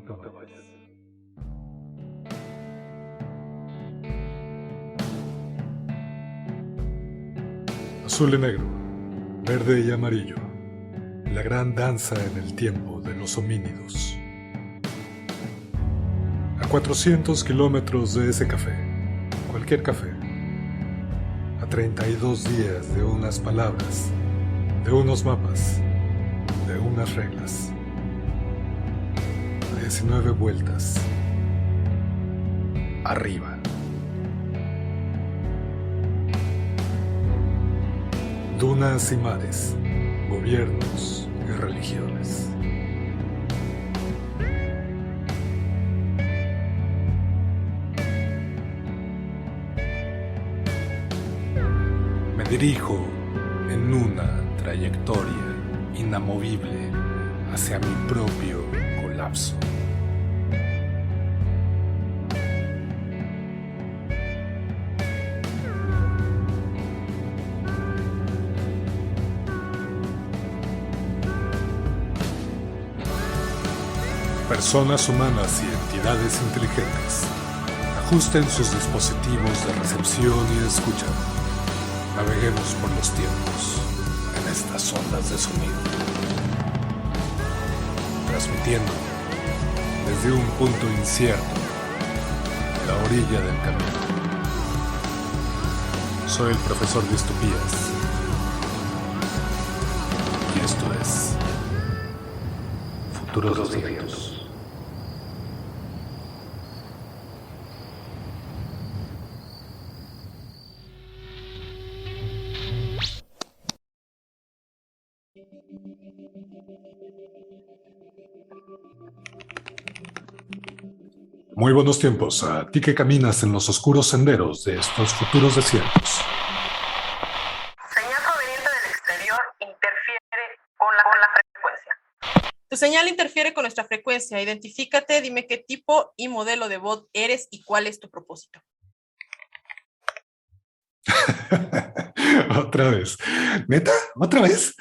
No te vayas. Azul y negro, verde y amarillo. La gran danza en el tiempo de los homínidos. A 400 kilómetros de ese café, cualquier café. A 32 días de unas palabras, de unos mapas, de unas reglas. A 19 vueltas. Arriba. Dunas y mares, gobiernos y religiones. Me dirijo en una trayectoria inamovible hacia mi propio colapso. Personas humanas y entidades inteligentes, ajusten sus dispositivos de recepción y escucha. Naveguemos por los tiempos en estas ondas de sonido. Transmitiendo desde un punto incierto, a la orilla del camino. Soy el profesor Distopías. Y esto es Futuros Desiertos. Muy buenos tiempos a ti que caminas en los oscuros senderos de estos futuros desiertos. Señal proveniente del exterior interfiere con la frecuencia. Tu señal interfiere con nuestra frecuencia. Identifícate, dime qué tipo y modelo de bot eres y cuál es tu propósito. Otra vez. ¿Neta? ¿Otra vez?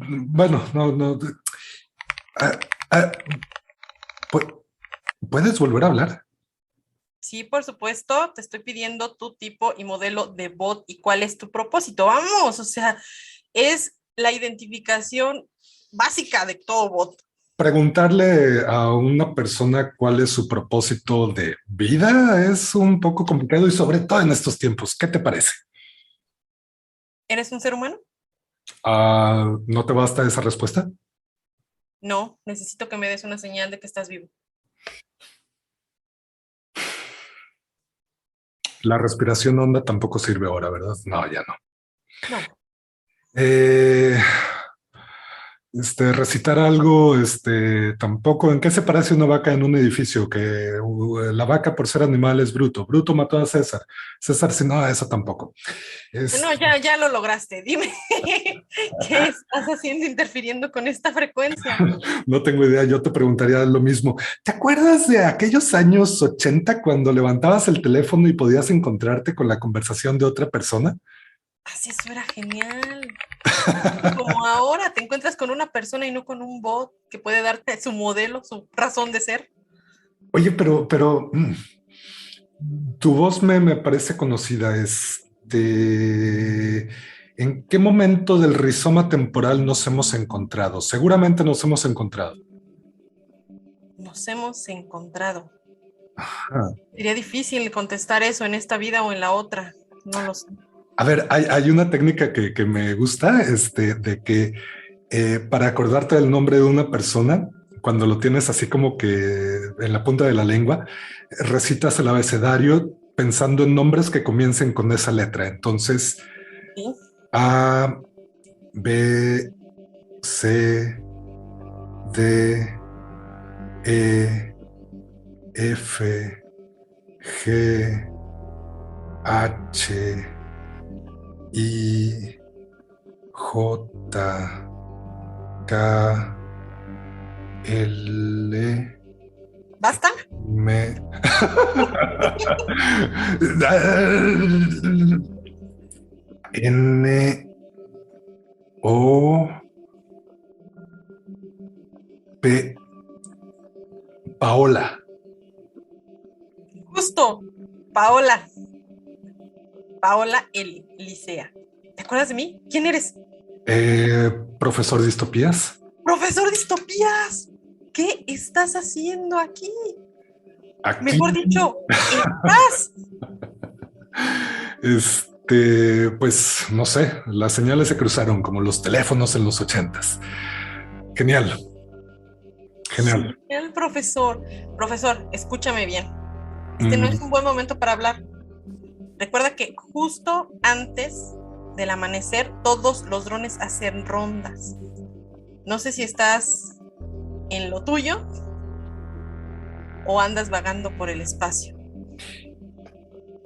Bueno, no. Ah, ah, ¿Puedes volver a hablar? Sí, por supuesto, te estoy pidiendo tu tipo y modelo de bot y cuál es tu propósito. Vamos, o sea, es la identificación básica de todo bot. Preguntarle a una persona cuál es su propósito de vida es un poco complicado y sobre todo en estos tiempos. ¿Qué te parece? ¿Eres un ser humano? ¿No te basta esa respuesta? No, necesito que me des una señal de que estás vivo. La respiración honda tampoco sirve ahora, ¿verdad? No, ya no. No. Recitar algo, tampoco. ¿En qué se parece una vaca en un edificio? Que la vaca por ser animal es bruto. Bruto mató a César. César, si no, eso tampoco. No, ya lo lograste. Dime, ¿qué estás haciendo interfiriendo con esta frecuencia? No tengo idea, yo te preguntaría lo mismo. ¿Te acuerdas de aquellos años 80 cuando levantabas el teléfono y podías encontrarte con la conversación de otra persona? Así eso era genial. Como ahora te encuentras con una persona y no con un bot que puede darte su modelo, su razón de ser. Oye, pero tu voz me parece conocida. ¿En qué momento del rizoma temporal nos hemos encontrado? Seguramente nos hemos encontrado. Nos hemos encontrado. Ah. Sería difícil contestar eso en esta vida o en la otra. No lo sé. A ver, hay una técnica que me gusta, de que para acordarte del nombre de una persona, cuando lo tienes así como que en la punta de la lengua, recitas el abecedario pensando en nombres que comiencen con esa letra. Entonces, ¿Sí? A, B, C, D, E, F, G, H, I, J, K, L, ¿Basta? N, O, P. Paola. Justo, Paola. Paola L. Licea. ¿Te acuerdas de mí? ¿Quién eres? Profesor Distopías. Profesor Distopías. ¿Qué estás haciendo aquí? Aquí. Mejor dicho, ¿estás? Pues no sé, las señales se cruzaron como los teléfonos en los 80s. Genial, genial. El profesor. Profesor, escúchame bien. No Mm, es un buen momento para hablar. Recuerda que justo antes del amanecer, todos los drones hacen rondas. No sé si estás en lo tuyo o andas vagando por el espacio.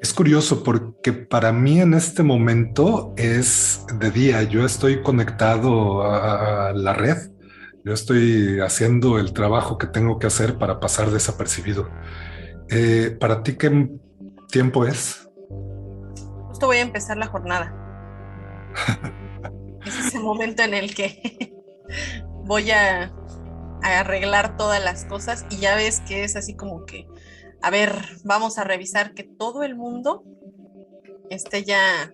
Es curioso porque para mí en este momento es de día. Yo estoy conectado a la red. Yo estoy haciendo el trabajo que tengo que hacer para pasar desapercibido. ¿Para ti qué tiempo es? Justo voy a empezar la jornada. Es ese momento en el que voy a arreglar todas las cosas y ya ves que es así como que, a ver, vamos a revisar que todo el mundo esté ya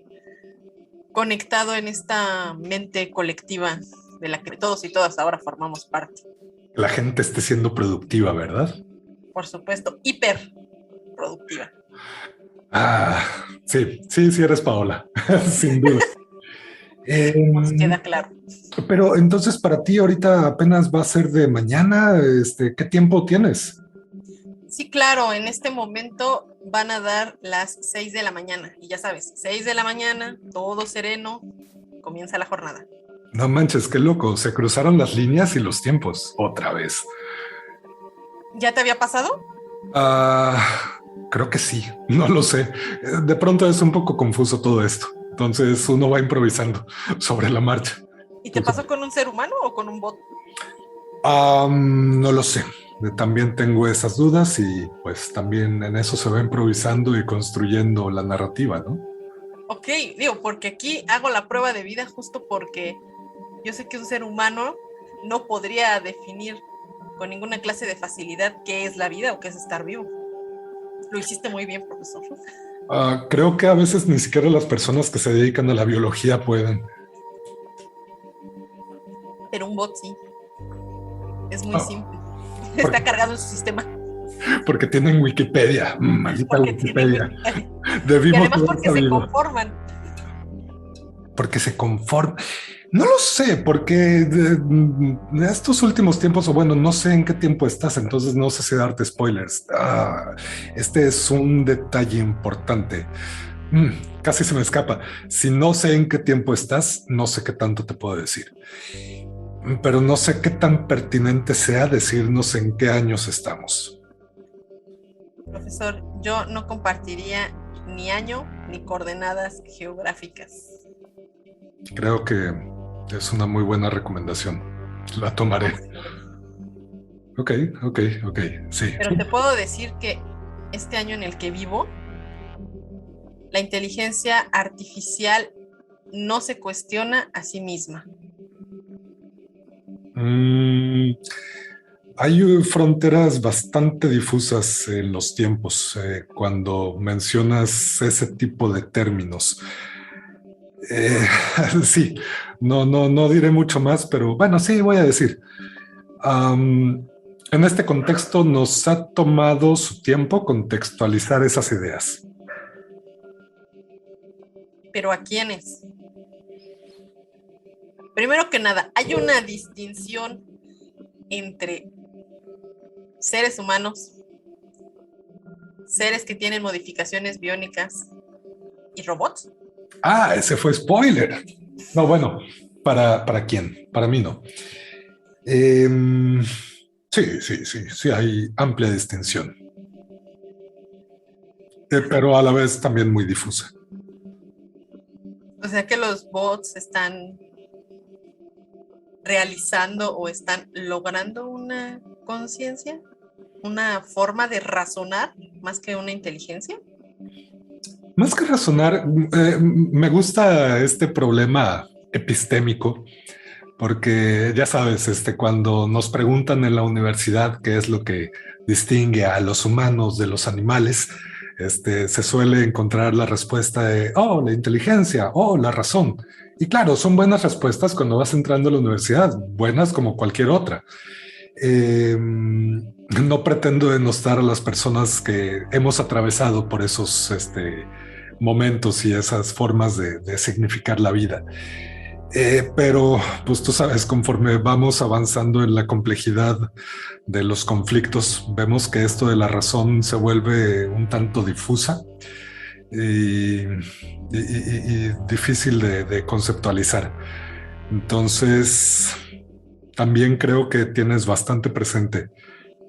conectado en esta mente colectiva de la que todos y todas ahora formamos parte. La gente esté siendo productiva, ¿verdad? Por supuesto, hiper productiva. Ah, sí, sí, sí eres Paola, sin duda. Nos queda claro. Pero entonces para ti ahorita apenas va a ser de mañana, ¿qué tiempo tienes? Sí, claro, en este momento van a dar las 6 de la mañana y ya sabes, 6 de la mañana, todo sereno, comienza la jornada. No manches, qué loco, se cruzaron las líneas y los tiempos, otra vez. ¿Ya te había pasado? Ah, creo que sí, no lo sé. De pronto es un poco confuso todo esto, entonces uno va improvisando sobre la marcha. ¿Y te pasó con un ser humano o con un bot? No lo sé. También tengo esas dudas y pues también en eso se va improvisando y construyendo la narrativa, ¿no? Ok, digo, porque aquí hago la prueba de vida justo porque yo sé que un ser humano no podría definir con ninguna clase de facilidad qué es la vida o qué es estar vivo. Lo hiciste muy bien, profesor. Creo que a veces ni siquiera las personas que se dedican a la biología pueden. Pero un bot sí. Es muy Ah, simple. Está cargado en su sistema. porque tienen Wikipedia. Maldita Porque tienen Wikipedia. Wikipedia. Y Debimos además haber porque se sabido. conforman. Porque se conforma. No lo sé, porque de estos últimos tiempos, o bueno, no sé en qué tiempo estás, entonces no sé si darte spoilers. Este es un detalle importante. Casi se me escapa. Si no sé en qué tiempo estás, no sé qué tanto te puedo decir. Pero no sé qué tan pertinente sea decirnos en qué años estamos. Profesor, yo no compartiría ni año ni coordenadas geográficas. Creo que es una muy buena recomendación. La tomaré. Ok, ok, ok, sí. Pero te puedo decir que este año en el que vivo, la inteligencia artificial no se cuestiona a sí misma. Mm, Hay fronteras bastante difusas en los tiempos cuando mencionas ese tipo de términos. Eh, sí, no diré mucho más, pero bueno, sí voy a decir. En este contexto nos ha tomado su tiempo contextualizar esas ideas. ¿Pero a quiénes? Primero que nada, hay una distinción entre seres humanos, seres que tienen modificaciones biónicas y robots. Ese fue spoiler. No, bueno, ¿para quién? Para mí no. Sí, hay amplia distinción, pero a la vez también muy difusa. O sea que los bots están realizando o están logrando una conciencia, una forma de razonar más que una inteligencia. Más que razonar, me gusta este problema epistémico porque ya sabes, cuando nos preguntan en la universidad qué es lo que distingue a los humanos de los animales, se suele encontrar la respuesta de, oh, la inteligencia, oh, la razón. Y claro, son buenas respuestas cuando vas entrando a la universidad, buenas como cualquier otra. No pretendo denostar a las personas que hemos atravesado por esos momentos y esas formas de significar la vida. Pero, pues tú sabes, conforme vamos avanzando en la complejidad de los conflictos, vemos que esto de la razón se vuelve un tanto difusa y difícil de conceptualizar. Entonces, también creo que tienes bastante presente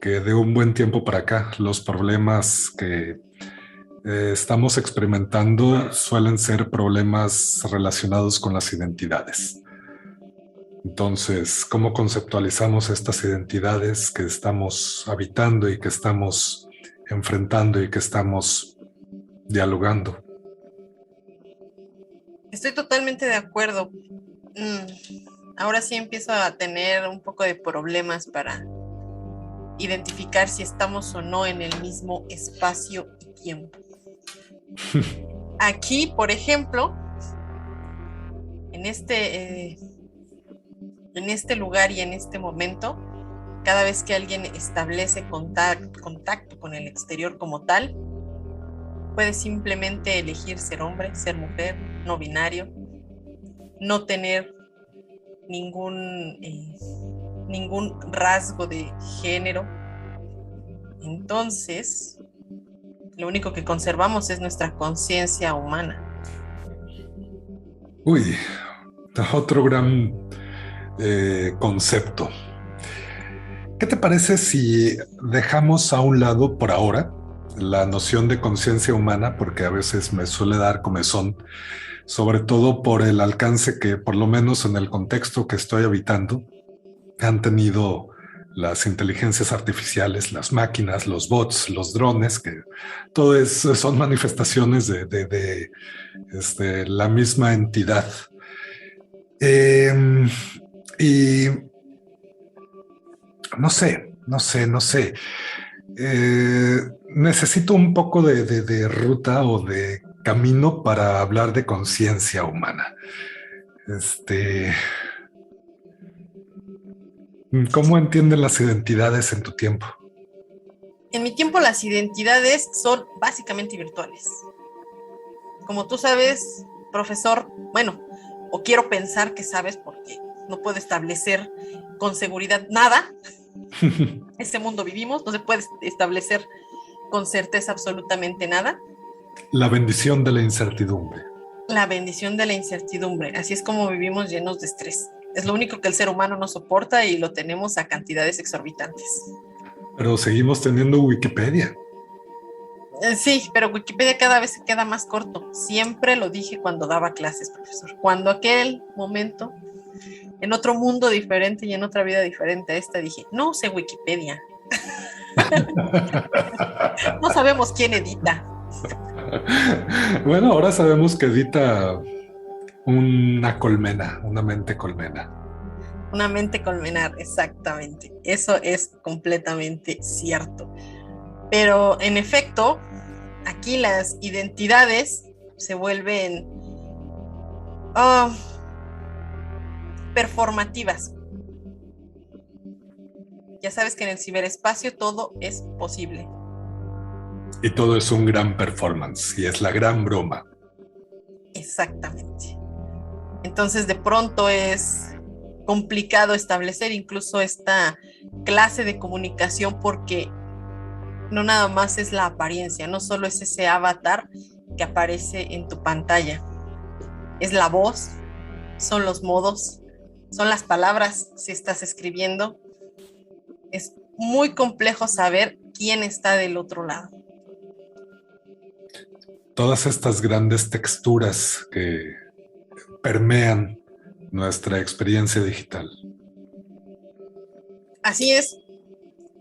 que de un buen tiempo para acá los problemas que estamos experimentando suelen ser problemas relacionados con las identidades. Entonces, ¿cómo conceptualizamos estas identidades que estamos habitando y que estamos enfrentando y que estamos dialogando? Estoy totalmente de acuerdo. Ahora sí empiezo a tener un poco de problemas para identificar si estamos o no en el mismo espacio y tiempo. Aquí, por ejemplo, en este lugar y en este momento, cada vez que alguien establece contacto con el exterior como tal, puede simplemente elegir ser hombre, ser mujer, no binario, no tener ningún rasgo de género. Entonces, lo único que conservamos es nuestra conciencia humana. Uy, otro gran concepto. ¿Qué te parece si dejamos a un lado por ahora la noción de conciencia humana? Porque a veces me suele dar comezón, sobre todo por el alcance que, por lo menos en el contexto que estoy habitando, han tenido las inteligencias artificiales, las máquinas, los bots, los drones, que todo son manifestaciones de la misma entidad. Y no sé. Necesito un poco de ruta o de camino para hablar de conciencia humana. ¿Cómo entienden las identidades en tu tiempo? En mi tiempo las identidades son básicamente virtuales. Como tú sabes, profesor, bueno, o quiero pensar que sabes porque no puedo establecer con seguridad nada. Ese mundo vivimos, no se puede establecer con certeza absolutamente nada. La bendición de la incertidumbre. La bendición de la incertidumbre. Así es como vivimos llenos de estrés. Es lo único que el ser humano no soporta y lo tenemos a cantidades exorbitantes. Pero seguimos teniendo Wikipedia. Sí, pero Wikipedia cada vez se queda más corto. Siempre lo dije cuando daba clases, profesor. Cuando aquel momento, en otro mundo diferente y en otra vida diferente a esta, dije, no sé Wikipedia. No sabemos quién edita. Bueno, ahora sabemos que edita una colmena, una mente colmena. Una mente colmenar, exactamente. Eso es completamente cierto. Pero en efecto, aquí las identidades se vuelven performativas. Ya sabes que en el ciberespacio todo es posible. Y todo es un gran performance y es la gran broma. Exactamente. Entonces de pronto es complicado establecer incluso esta clase de comunicación porque no nada más es la apariencia, no solo es ese avatar que aparece en tu pantalla, es la voz, son los modos, son las palabras si estás escribiendo. Es muy complejo saber quién está del otro lado. Todas estas grandes texturas que permean nuestra experiencia digital. Así es,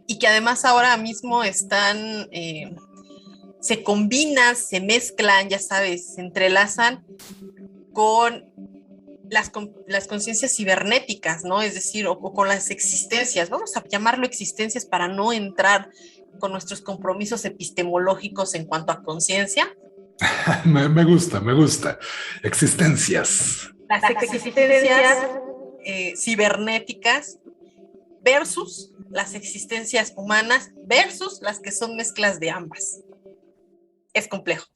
y que además ahora mismo están, se combinan, se mezclan, ya sabes, se entrelazan con las conciencias cibernéticas, ¿no? Es decir, o con las existencias, vamos a llamarlo existencias para no entrar con nuestros compromisos epistemológicos en cuanto a conciencia. Me gusta, me gusta. Existencias. Las existencias cibernéticas versus las existencias humanas versus las que son mezclas de ambas. Es complejo.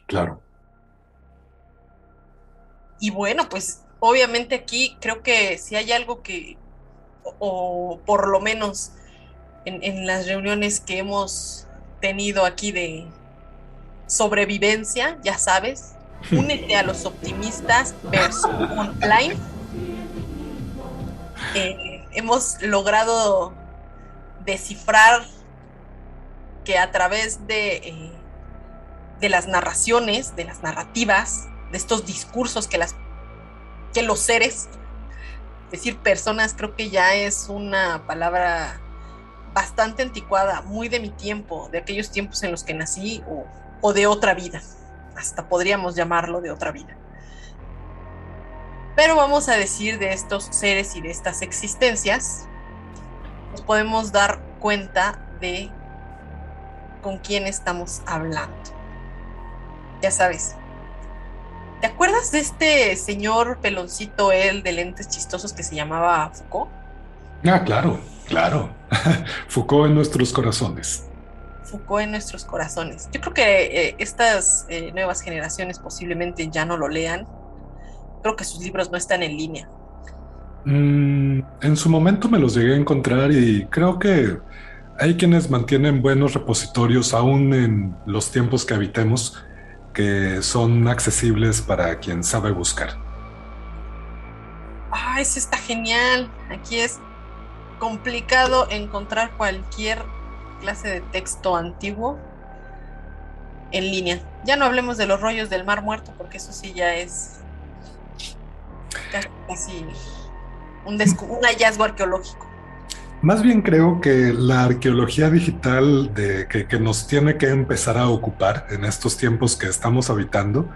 Claro. Y bueno, pues obviamente aquí creo que si hay algo que, o por lo menos en las reuniones que hemos tenido aquí de sobrevivencia, ya sabes, únete a los optimistas versus online. Hemos logrado descifrar que a través de las narraciones, de las narrativas, de estos discursos que los seres, decir personas, creo que ya es una palabra bastante anticuada, muy de mi tiempo, de aquellos tiempos en los que nací o de otra vida, hasta podríamos llamarlo de otra vida. Pero vamos a decir de estos seres y de estas existencias, nos podemos dar cuenta de con quién estamos hablando. Ya sabes, ¿te acuerdas de este señor peloncito, él de lentes chistosos que se llamaba Foucault? Ah, claro, claro. Foucault en nuestros corazones. Foucault en nuestros corazones. Yo creo que estas nuevas generaciones posiblemente ya no lo lean. Creo que sus libros no están en línea. En su momento me los llegué a encontrar y creo que hay quienes mantienen buenos repositorios aún en los tiempos que habitemos, que son accesibles para quien sabe buscar. Ah, eso está genial. Aquí es complicado encontrar cualquier clase de texto antiguo en línea. Ya no hablemos de los rollos del Mar Muerto, porque eso sí ya es casi un hallazgo arqueológico. Más bien creo que la arqueología digital que nos tiene que empezar a ocupar en estos tiempos que estamos habitando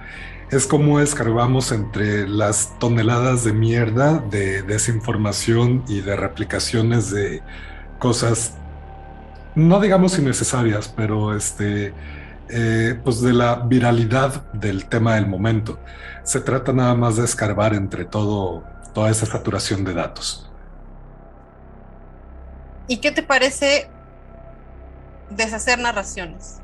es cómo escarbamos entre las toneladas de mierda, de desinformación y de replicaciones de cosas, no digamos innecesarias, pero pues de la viralidad del tema del momento. Se trata nada más de escarbar entre toda esa saturación de datos. ¿Y qué te parece deshacer narrativas,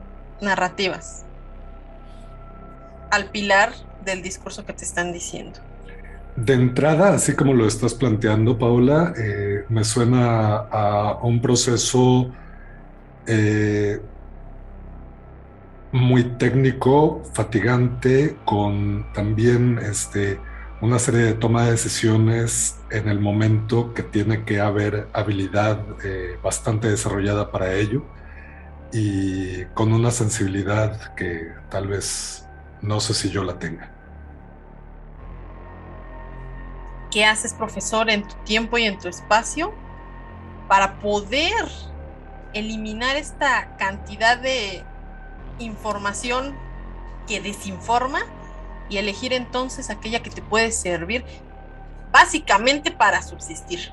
al pilar del discurso que te están diciendo? De entrada, así como lo estás planteando, Paula, me suena a un proceso muy técnico, fatigante, con también una serie de toma de decisiones en el momento que tiene que haber habilidad bastante desarrollada para ello y con una sensibilidad que tal vez no sé si yo la tenga. ¿Qué haces, profesor, en tu tiempo y en tu espacio para poder eliminar esta cantidad de información que desinforma y elegir entonces aquella que te puede servir básicamente para subsistir?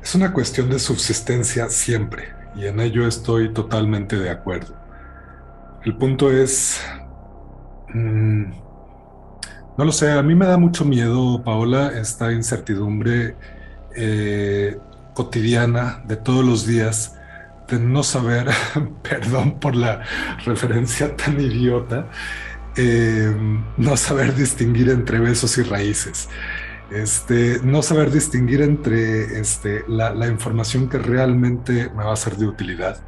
Es una cuestión de subsistencia siempre, y en ello estoy totalmente de acuerdo. El punto es, no lo sé, a mí me da mucho miedo, Paola, esta incertidumbre cotidiana de todos los días, de no saber, perdón por la referencia tan idiota, no saber distinguir entre besos y raíces. No saber distinguir entre la información que realmente me va a ser de utilidad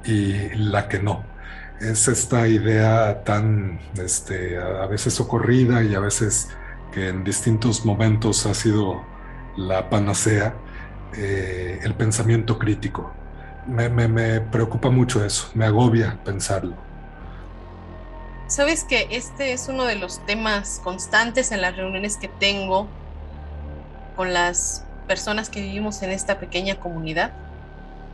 y la que no. Es esta idea tan a veces ocurrida y a veces que en distintos momentos ha sido la panacea, el pensamiento crítico. Me preocupa mucho eso, me agobia pensarlo. Sabes que este es uno de los temas constantes en las reuniones que tengo con las personas que vivimos en esta pequeña comunidad.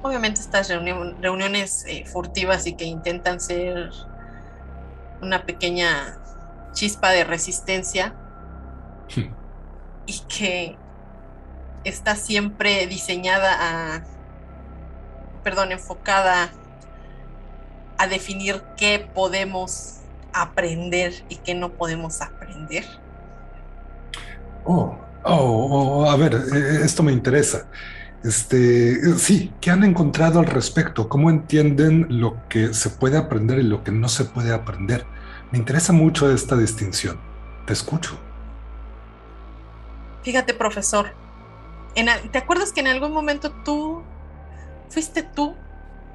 Obviamente estas reuniones furtivas y que intentan ser una pequeña chispa de resistencia y que está siempre enfocada a definir qué podemos aprender y qué no podemos aprender. A ver, esto me interesa. Sí, ¿qué han encontrado al respecto? ¿Cómo entienden lo que se puede aprender y lo que no se puede aprender? Me interesa mucho esta distinción. Te escucho. Fíjate, profesor, ¿te acuerdas que en algún momento fuiste tú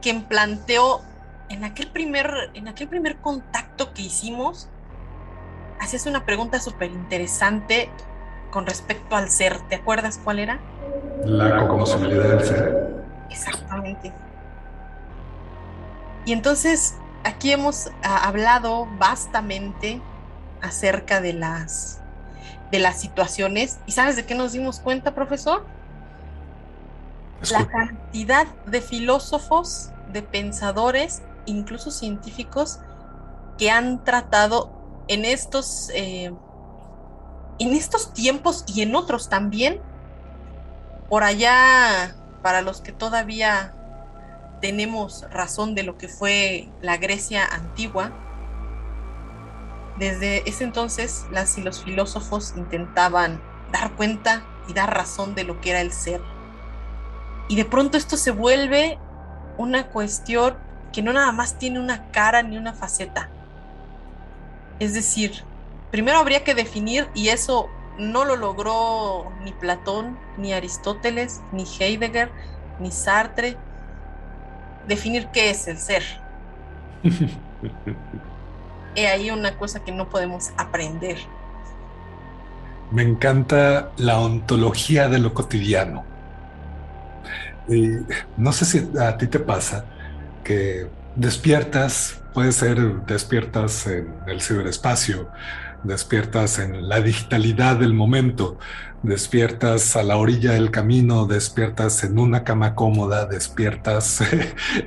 quien planteó en aquel primer contacto que hicimos, hacías una pregunta súper interesante con respecto al ser? ¿Te acuerdas cuál era? La cognoscibilidad del ser. Exactamente. Y entonces aquí hemos hablado vastamente acerca de las situaciones. ¿Y sabes de qué nos dimos cuenta, profesor? La Escucho. cantidad de filósofos, de pensadores, incluso científicos, que han tratado en en estos tiempos y en otros también, por allá, para los que todavía tenemos razón de lo que fue la Grecia antigua. Desde ese entonces, las y los filósofos intentaban dar cuenta y dar razón de lo que era el ser. Y de pronto esto se vuelve una cuestión que no nada más tiene una cara ni una faceta. Es decir, primero habría que definir, y eso no lo logró ni Platón, ni Aristóteles, ni Heidegger, ni Sartre, definir qué es el ser. He ahí una cosa que no podemos aprender. Me encanta la ontología de lo cotidiano. Y no sé si a ti te pasa que despiertas, puede ser despiertas en el ciberespacio, despiertas en la digitalidad del momento, despiertas a la orilla del camino, despiertas en una cama cómoda, despiertas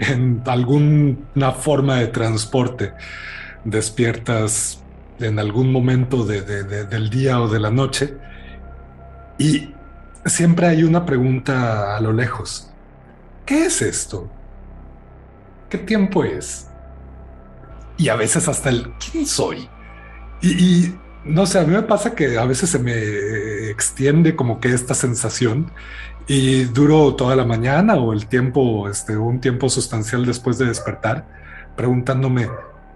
en alguna forma de transporte, despiertas en algún momento del día o de la noche y siempre hay una pregunta a lo lejos. ¿Qué es esto? ¿Qué tiempo es? Y a veces hasta el ¿quién soy? No sé, a mí me pasa que a veces se me extiende como que esta sensación y duro toda la mañana o el tiempo, un tiempo sustancial después de despertar, preguntándome,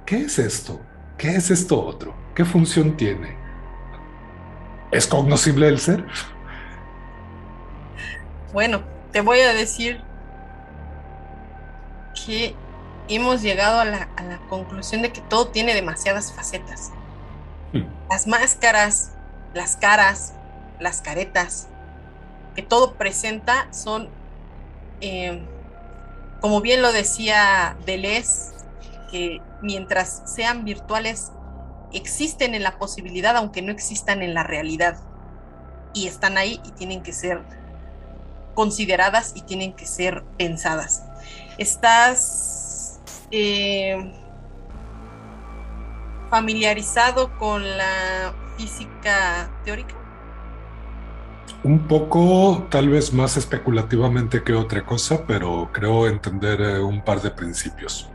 ¿qué es esto? ¿Qué es esto otro? ¿Qué función tiene? ¿Es cognoscible el ser? Bueno, te voy a decir que hemos llegado a a la conclusión de que todo tiene demasiadas facetas. Las máscaras, las caras, las caretas, que todo presenta son, eh, como bien lo decía Deleuze, que mientras sean virtuales, existen en la posibilidad, aunque no existan en la realidad. Y están ahí y tienen que ser consideradas y tienen que ser pensadas. ¿Estás familiarizado con la física teórica? Un poco, tal vez más especulativamente que otra cosa, pero creo entender un par de principios.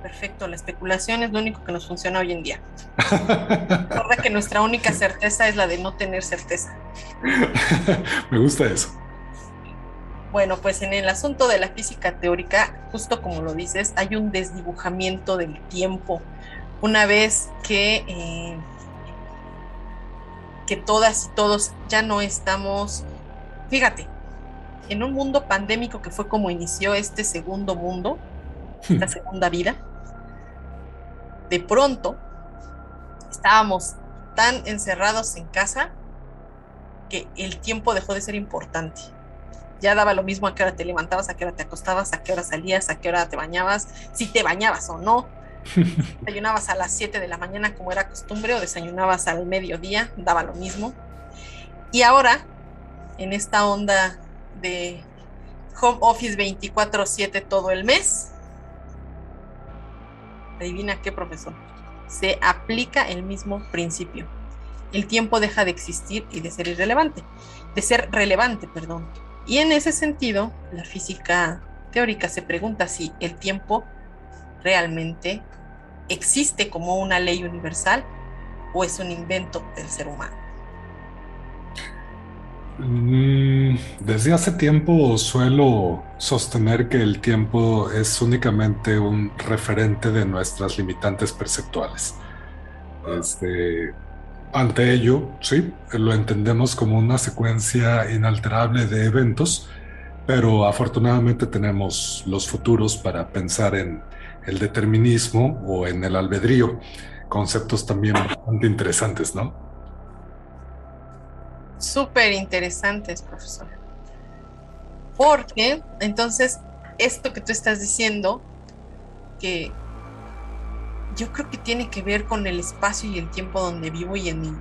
Perfecto, la especulación es lo único que nos funciona hoy en día. Recuerda que nuestra única certeza es la de no tener certeza. Me gusta eso. Bueno, pues en el asunto de la física teórica, justo como lo dices, hay un desdibujamiento del tiempo. Una vez que todas y todos ya no estamos, fíjate, en un mundo pandémico que fue como inició este segundo mundo, esta segunda vida, de pronto estábamos tan encerrados en casa que el tiempo dejó de ser importante. Ya daba lo mismo a qué hora te levantabas, a qué hora te acostabas, a qué hora salías, a qué hora te bañabas, si te bañabas o no. Desayunabas a las 7 de la mañana como era costumbre o desayunabas al mediodía, daba lo mismo. Y ahora, en esta onda de home office 24/7 todo el mes, adivina qué, profesor. se aplica el mismo principio. El tiempo deja de existir y de ser relevante, perdón. Y en ese sentido, la física teórica se pregunta si el tiempo realmente existe como una ley universal o es un invento del ser humano. Desde hace tiempo suelo sostener que el tiempo es únicamente un referente de nuestras limitantes perceptuales. Ante ello, sí, lo entendemos como una secuencia inalterable de eventos, pero afortunadamente tenemos los futuros para pensar en el determinismo o en el albedrío, conceptos también bastante interesantes, ¿no? Súper interesantes, profesor. Porque entonces esto que tú estás diciendo, que yo creo que tiene que ver con el espacio y el tiempo donde vivo y en mi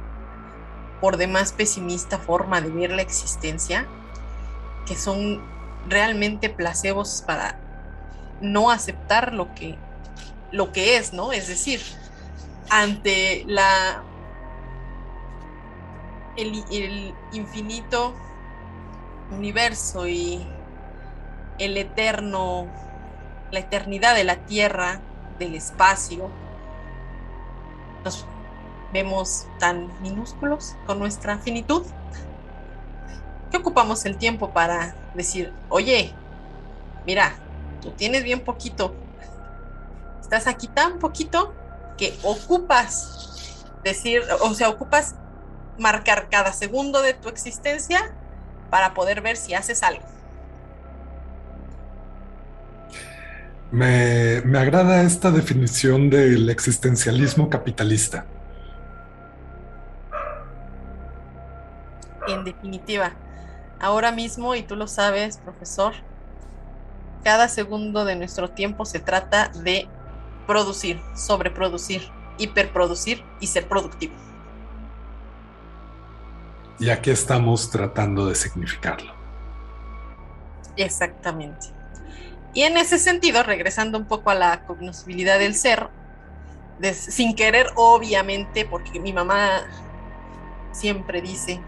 por demás pesimista forma de ver la existencia, que son realmente placebos para no aceptar lo que es, ¿no? Es decir, ante el infinito universo y el eterno, la eternidad de la Tierra, del espacio, nos vemos tan minúsculos con nuestra finitud que ocupamos el tiempo para decir, oye, mira, tú tienes bien poquito, estás aquí tan poquito que ocupas decir, o sea, ocupas marcar cada segundo de tu existencia para poder ver si haces algo. Me agrada esta definición del existencialismo capitalista. En definitiva, ahora mismo, y tú lo sabes, profesor, cada segundo de nuestro tiempo se trata de producir, sobreproducir, hiperproducir y ser productivo. Y aquí estamos tratando de significarlo. Exactamente. Y en ese sentido, regresando un poco a la cognoscibilidad del ser, sin querer, obviamente, porque mi mamá siempre dice,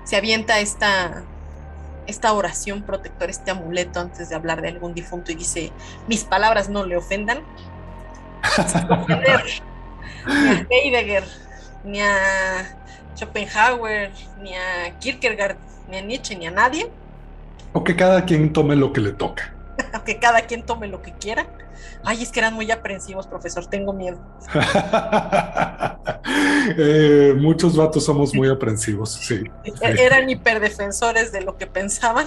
se avienta esta oración protectora, este amuleto antes de hablar de algún difunto y dice, mis palabras no le ofendan. Sin ofender ni a Heidegger, ni a Schopenhauer, ni a Kierkegaard, ni a Nietzsche, ni a nadie. O que cada quien tome lo que le toca. Que cada quien tome lo que quiera. Ay, es que eran muy aprensivos, profesor, tengo miedo. Muchos vatos somos muy aprensivos, sí. Eran hiperdefensores de lo que pensaban.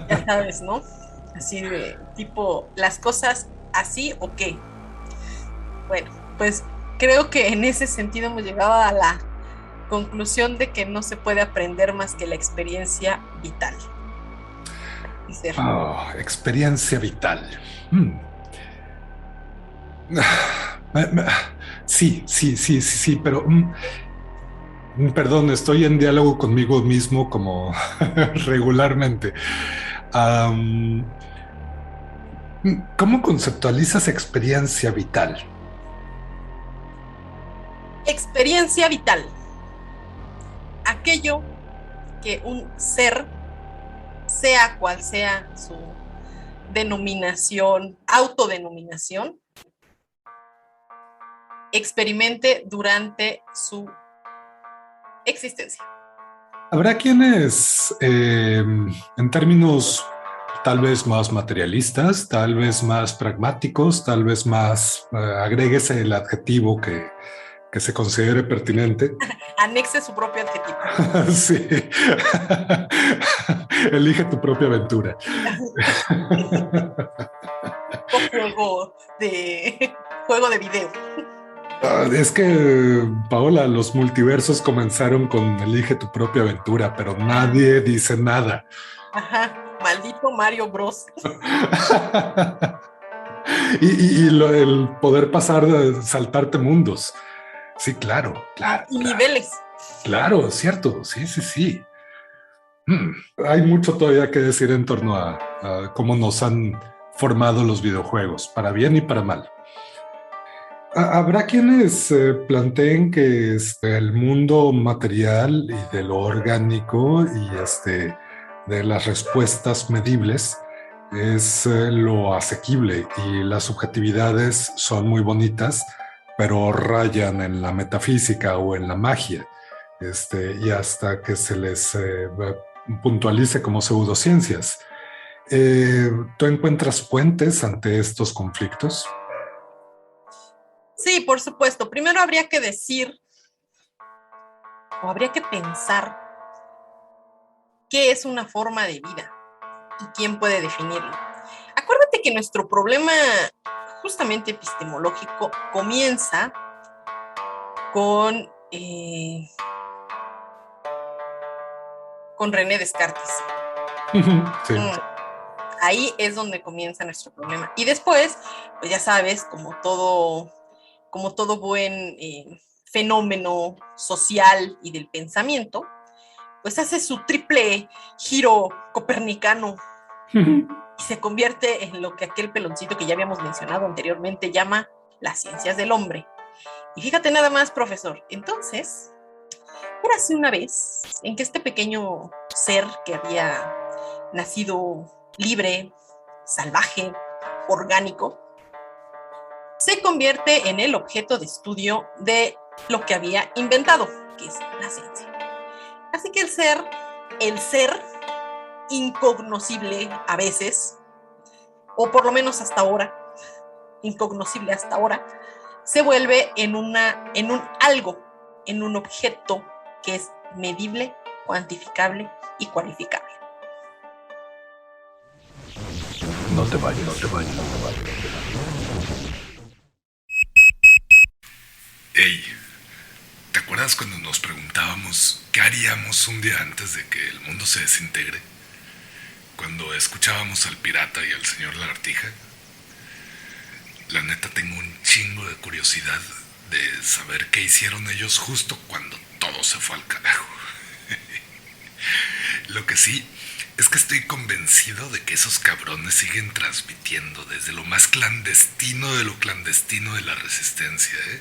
Ya sabes, ¿no? Así de tipo, las cosas así o qué. Bueno, pues creo que en ese sentido hemos llegado a la conclusión de que no se puede aprender más que la experiencia vital. Experiencia vital. Sí, pero perdón, estoy en diálogo conmigo mismo como regularmente. ¿Cómo conceptualizas experiencia vital? Experiencia vital. Aquello que un ser, sea cual sea su denominación, autodenominación, experimente durante su existencia. Habrá quienes, en términos tal vez más materialistas, tal vez más pragmáticos, tal vez más, agréguese el adjetivo que se considere pertinente. Anexe su propio adjetivo. Sí. Elige tu propia aventura. Juego de video. Es que, Paola, los multiversos comenzaron con elige tu propia aventura, pero nadie dice nada. Ajá, maldito Mario Bros. El poder pasar, saltarte mundos. Sí, claro. Y niveles. Claro, cierto. Sí. Hay mucho todavía que decir en torno a cómo nos han formado los videojuegos, para bien y para mal. Habrá quienes planteen que el mundo material y de lo orgánico y de las respuestas medibles es lo asequible y las subjetividades son muy bonitas, pero rayan en la metafísica o en la magia, y hasta que se les puntualice como pseudociencias. ¿Tú encuentras puentes ante estos conflictos? Sí, por supuesto. Primero habría que decir o habría que pensar qué es una forma de vida y quién puede definirlo. Acuérdate que nuestro problema justamente epistemológico comienza con, con René Descartes. Sí. Ahí es donde comienza nuestro problema. Y después, pues ya sabes, como todo buen fenómeno social y del pensamiento, pues hace su triple giro copernicano y se convierte en lo que aquel peloncito que ya habíamos mencionado anteriormente llama las ciencias del hombre. Y fíjate nada más, profesor, entonces, érase una vez en que este pequeño ser que había nacido libre, salvaje, orgánico, se convierte en el objeto de estudio de lo que había inventado, que es la ciencia. Así que el ser incognoscible a veces, o por lo menos hasta ahora, incognoscible hasta ahora, se vuelve en un algo, en un objeto que es medible, cuantificable y cualificable. No te vayas, no te vayas, no te vayas. Ey, ¿te acuerdas cuando nos preguntábamos qué haríamos un día antes de que el mundo se desintegre? Cuando escuchábamos al pirata y al señor Lagartija. La neta tengo un chingo de curiosidad de saber qué hicieron ellos justo cuando todo se fue al carajo. Lo que sí es que estoy convencido de que esos cabrones siguen transmitiendo desde lo más clandestino de lo clandestino de la resistencia, ¿eh?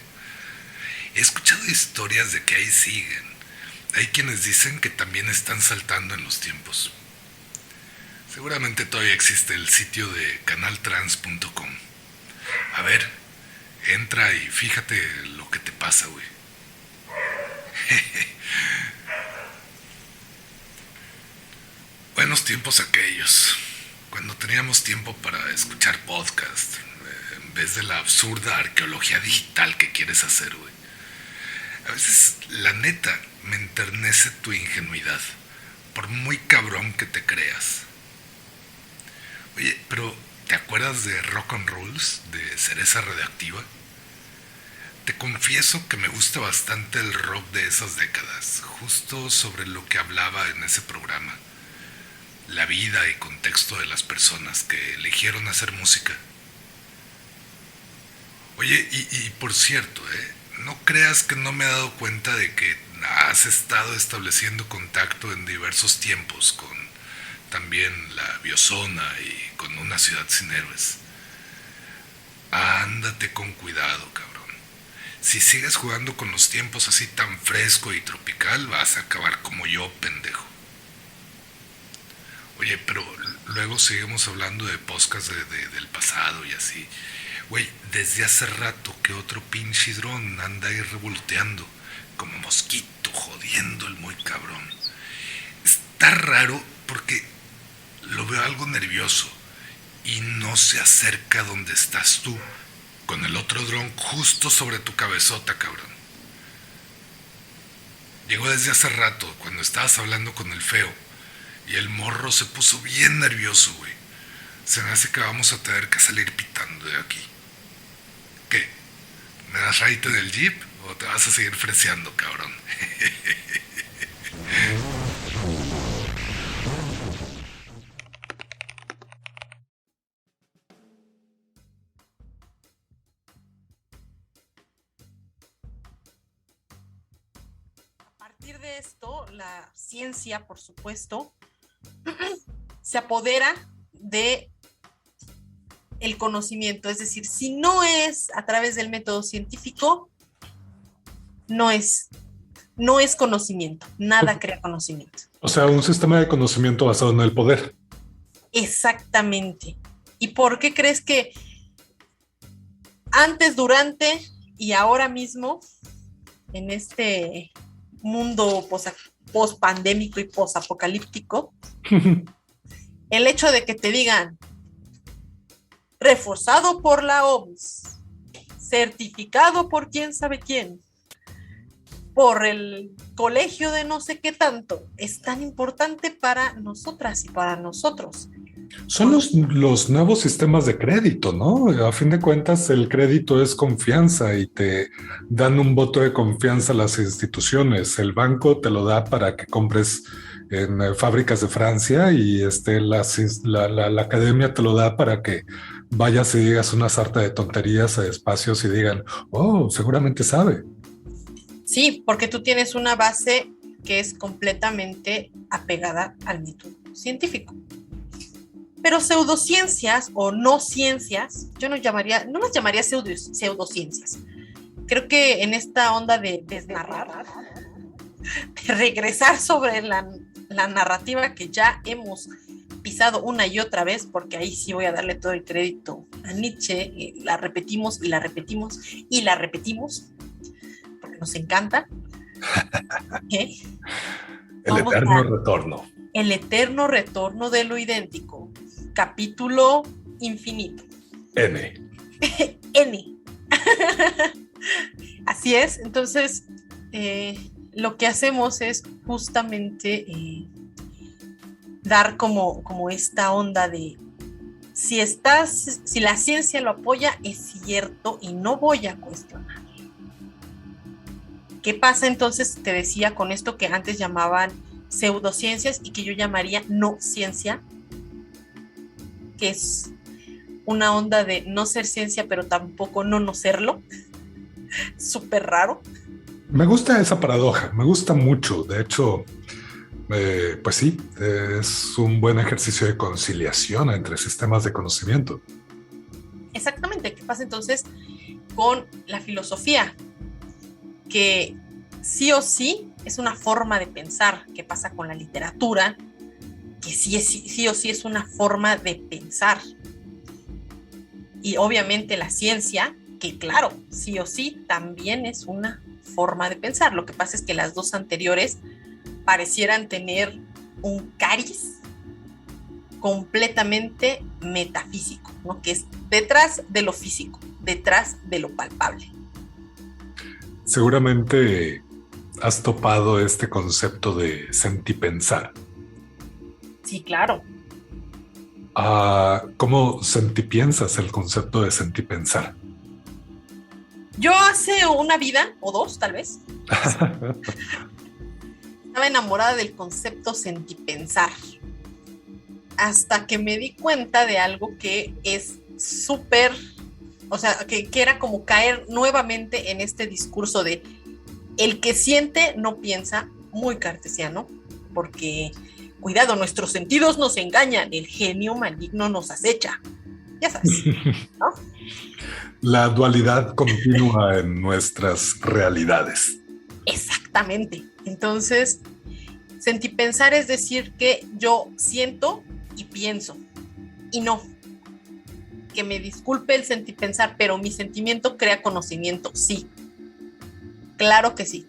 He escuchado historias de que ahí siguen. Hay quienes dicen que también están saltando en los tiempos. Seguramente todavía existe el sitio de canaltrans.com. A ver, entra y fíjate lo que te pasa, güey. Buenos tiempos aquellos, cuando teníamos tiempo para escuchar podcast, en vez de la absurda arqueología digital que quieres hacer, güey. A veces, la neta, me enternece tu ingenuidad, por muy cabrón que te creas. Oye, pero ¿te acuerdas de Rock and Rolls, de Cereza Radioactiva? Te confieso que me gusta bastante el rock de esas décadas, justo sobre lo que hablaba en ese programa. La vida y contexto de las personas que eligieron hacer música. Oye, y por cierto, no creas que no me he dado cuenta de que has estado estableciendo contacto en diversos tiempos con también la biozona y con una ciudad sin héroes. Ándate con cuidado, cabrón. Si sigues jugando con los tiempos así tan fresco y tropical, vas a acabar como yo, pendejo. Oye, pero luego seguimos hablando de podcasts del pasado y así. Güey, desde hace rato que otro pinche dron anda ahí revoloteando, como mosquito, jodiendo el muy cabrón. Está raro porque lo veo algo nervioso y no se acerca donde estás tú, con el otro dron justo sobre tu cabezota, cabrón. Llegó desde hace rato, cuando estabas hablando con el feo, y el morro se puso bien nervioso, güey. Se me hace que vamos a tener que salir pitando de aquí. ¿Qué? ¿Me das raite del jeep o te vas a seguir freseando, cabrón? A partir de esto, la ciencia, por supuesto, se apodera de el conocimiento. Es decir, si no es a través del método científico, no es conocimiento. Nada crea conocimiento. O sea, un sistema de conocimiento basado en el poder. Exactamente. ¿Y por qué crees que antes, durante y ahora mismo, en este mundo post-pandémico y post-apocalíptico, el hecho de que te digan reforzado por la OMS, certificado por quién sabe quién, por el colegio de no sé qué tanto, es tan importante para nosotras y para nosotros? Son los nuevos sistemas de crédito, ¿no? A fin de cuentas, el crédito es confianza y te dan un voto de confianza a las instituciones. El banco te lo da para que compres en fábricas de Francia y la academia te lo da para que vayas y digas una sarta de tonterías a espacios y digan, oh, seguramente sabe. Sí, porque tú tienes una base que es completamente apegada al método científico. Pero pseudociencias o no ciencias, yo no las llamaría pseudociencias. Creo que en esta onda de desnarrar, de regresar sobre la narrativa que ya hemos pisado una y otra vez, porque ahí sí voy a darle todo el crédito a Nietzsche, la repetimos y la repetimos y la repetimos, porque nos encanta. El eterno retorno. El eterno retorno de lo idéntico. Capítulo infinito. N. N. Así es. Entonces, lo que hacemos es justamente dar como esta onda de si la ciencia lo apoya, es cierto y no voy a cuestionar. ¿Qué pasa entonces? Te decía con esto que antes llamaban pseudociencias y que yo llamaría no ciencia, que es una onda de no ser ciencia, pero tampoco no serlo. Súper raro. Me gusta esa paradoja, me gusta mucho. De hecho, pues sí, es un buen ejercicio de conciliación entre sistemas de conocimiento. Exactamente. ¿Qué pasa entonces con la filosofía? Que sí o sí es una forma de pensar. ¿Qué pasa con la literatura? Que sí o sí es una forma de pensar. Y obviamente la ciencia, que claro, sí o sí también es una forma de pensar. Lo que pasa es que las dos anteriores parecieran tener un cariz completamente metafísico, ¿no? Que es detrás de lo físico, detrás de lo palpable. Seguramente has topado este concepto de sentipensar. Sí, claro. ¿Cómo sentipiensas el concepto de sentipensar? Yo hace una vida, o dos tal vez, estaba enamorada del concepto sentipensar, hasta que me di cuenta de algo que es súper, o sea, que era como caer nuevamente en este discurso de el que siente no piensa, muy cartesiano, porque cuidado, nuestros sentidos nos engañan, el genio maligno nos acecha, ya sabes, ¿no? La dualidad continua en nuestras realidades. Exactamente. Entonces, sentipensar es decir que yo siento y pienso, y no. Que me disculpe el sentipensar, pero mi sentimiento crea conocimiento, sí. Claro que sí.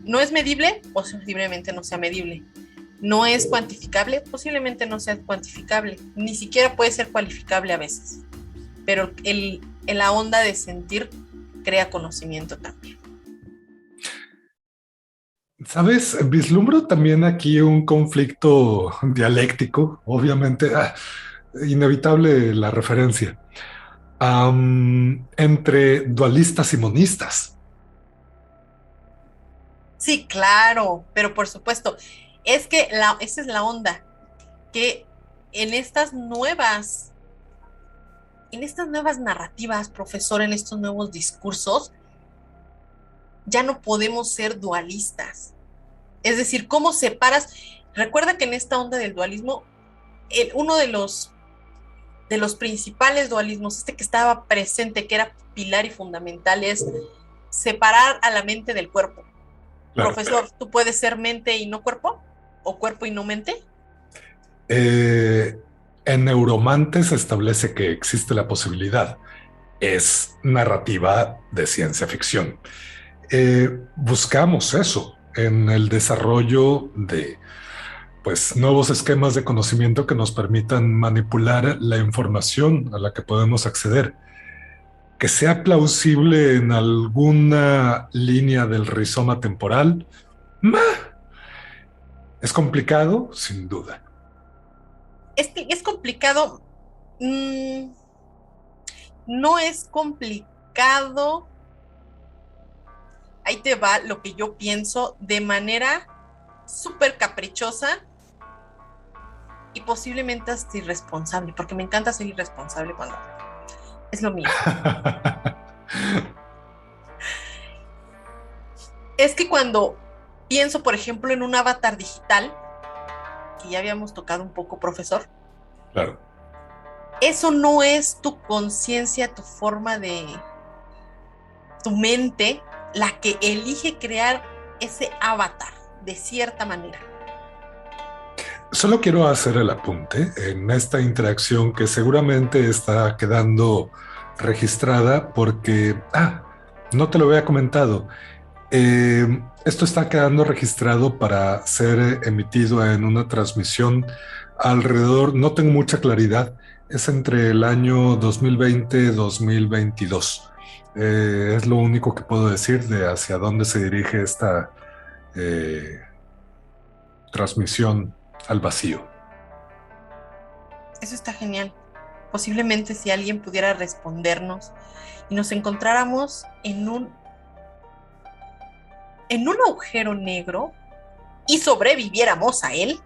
¿No es medible? Posiblemente no sea medible. ¿No es cuantificable? Posiblemente no sea cuantificable. Ni siquiera puede ser cualificable a veces. Pero la onda de sentir crea conocimiento también. ¿Sabes? Vislumbro también aquí un conflicto dialéctico, obviamente, inevitable la referencia, entre dualistas y monistas. Sí, claro, pero por supuesto, es que esa es la onda, que en estas nuevas narrativas, profesor, en estos nuevos discursos, ya no podemos ser dualistas. Es decir, ¿cómo separas? Recuerda que en esta onda del dualismo, uno de los de los principales dualismos, este que estaba presente, que era pilar y fundamental, es separar a la mente del cuerpo. Claro. Profesor, ¿tú puedes ser mente y no cuerpo? ¿O cuerpo y no mente? En Neuromante se establece que existe la posibilidad. Es narrativa de ciencia ficción. Buscamos eso en el desarrollo de pues nuevos esquemas de conocimiento que nos permitan manipular la información a la que podemos acceder, que sea plausible en alguna línea del rizoma temporal. Es complicado, sin duda. Es complicado. mm, no es complicado. Ahí te va lo que yo pienso de manera súper caprichosa y posiblemente hasta irresponsable, porque me encanta ser irresponsable cuando es lo mío. Es que cuando pienso, por ejemplo, en un avatar digital, que ya habíamos tocado un poco, profesor, Claro. eso no es tu conciencia, tu forma de, tu mente, la que elige crear ese avatar, de cierta manera. Solo quiero hacer el apunte en esta interacción que seguramente está quedando registrada porque, no te lo había comentado. Esto está quedando registrado para ser emitido en una transmisión alrededor, no tengo mucha claridad, es entre el año 2020-2022. Es lo único que puedo decir de hacia dónde se dirige esta eh, transmisión al vacío. Eso está genial. Posiblemente si alguien pudiera respondernos y nos encontráramos en un agujero negro y sobreviviéramos a él.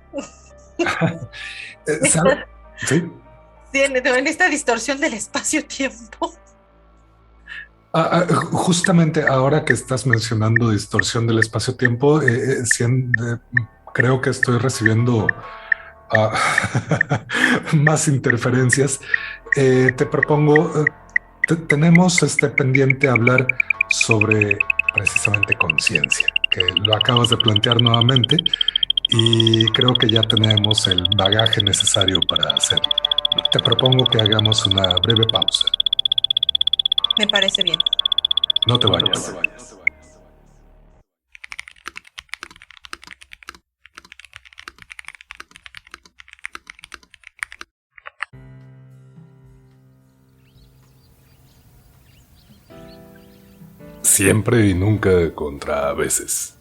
¿Sabe? Sí. Sí, en esta distorsión del espacio-tiempo. Justamente ahora que estás mencionando distorsión del espacio-tiempo, creo que estoy recibiendo más interferencias. Te propongo, tenemos pendiente hablar sobre precisamente conciencia, que lo acabas de plantear nuevamente y creo que ya tenemos el bagaje necesario para hacerlo. Te propongo que hagamos una breve pausa. Me parece bien. No te vayas. Siempre y nunca contra a veces.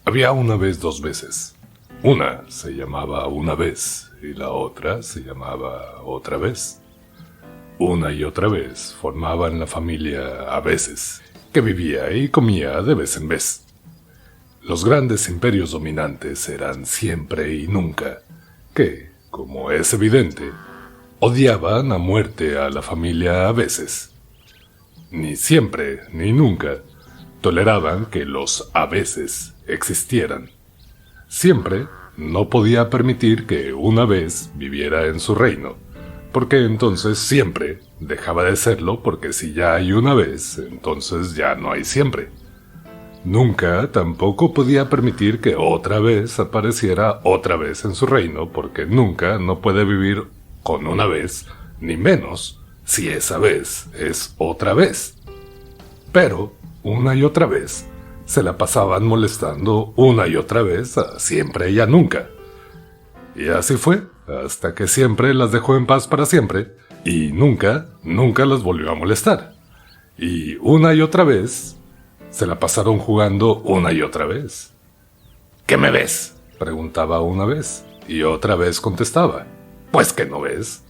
Había una vez dos veces. Una se llamaba una vez y la otra se llamaba otra vez. Una y otra vez formaban la familia a veces, que vivía y comía de vez en vez. Los grandes imperios dominantes eran siempre y nunca, que, como es evidente, odiaban a muerte a la familia a veces. Ni siempre ni nunca toleraban que los a veces existieran. Siempre no podía permitir que una vez viviera en su reino, porque entonces siempre dejaba de serlo, porque si ya hay una vez, entonces ya no hay siempre. Nunca tampoco podía permitir que otra vez apareciera otra vez en su reino, porque nunca no puede vivir con una vez, ni menos si esa vez es otra vez. Pero, una y otra vez, se la pasaban molestando una y otra vez a siempre y a nunca. Y así fue, hasta que siempre las dejó en paz para siempre, y nunca las volvió a molestar. Y una y otra vez, se la pasaron jugando una y otra vez. ¿Qué me ves?, preguntaba una vez, y otra vez contestaba, pues que no ves.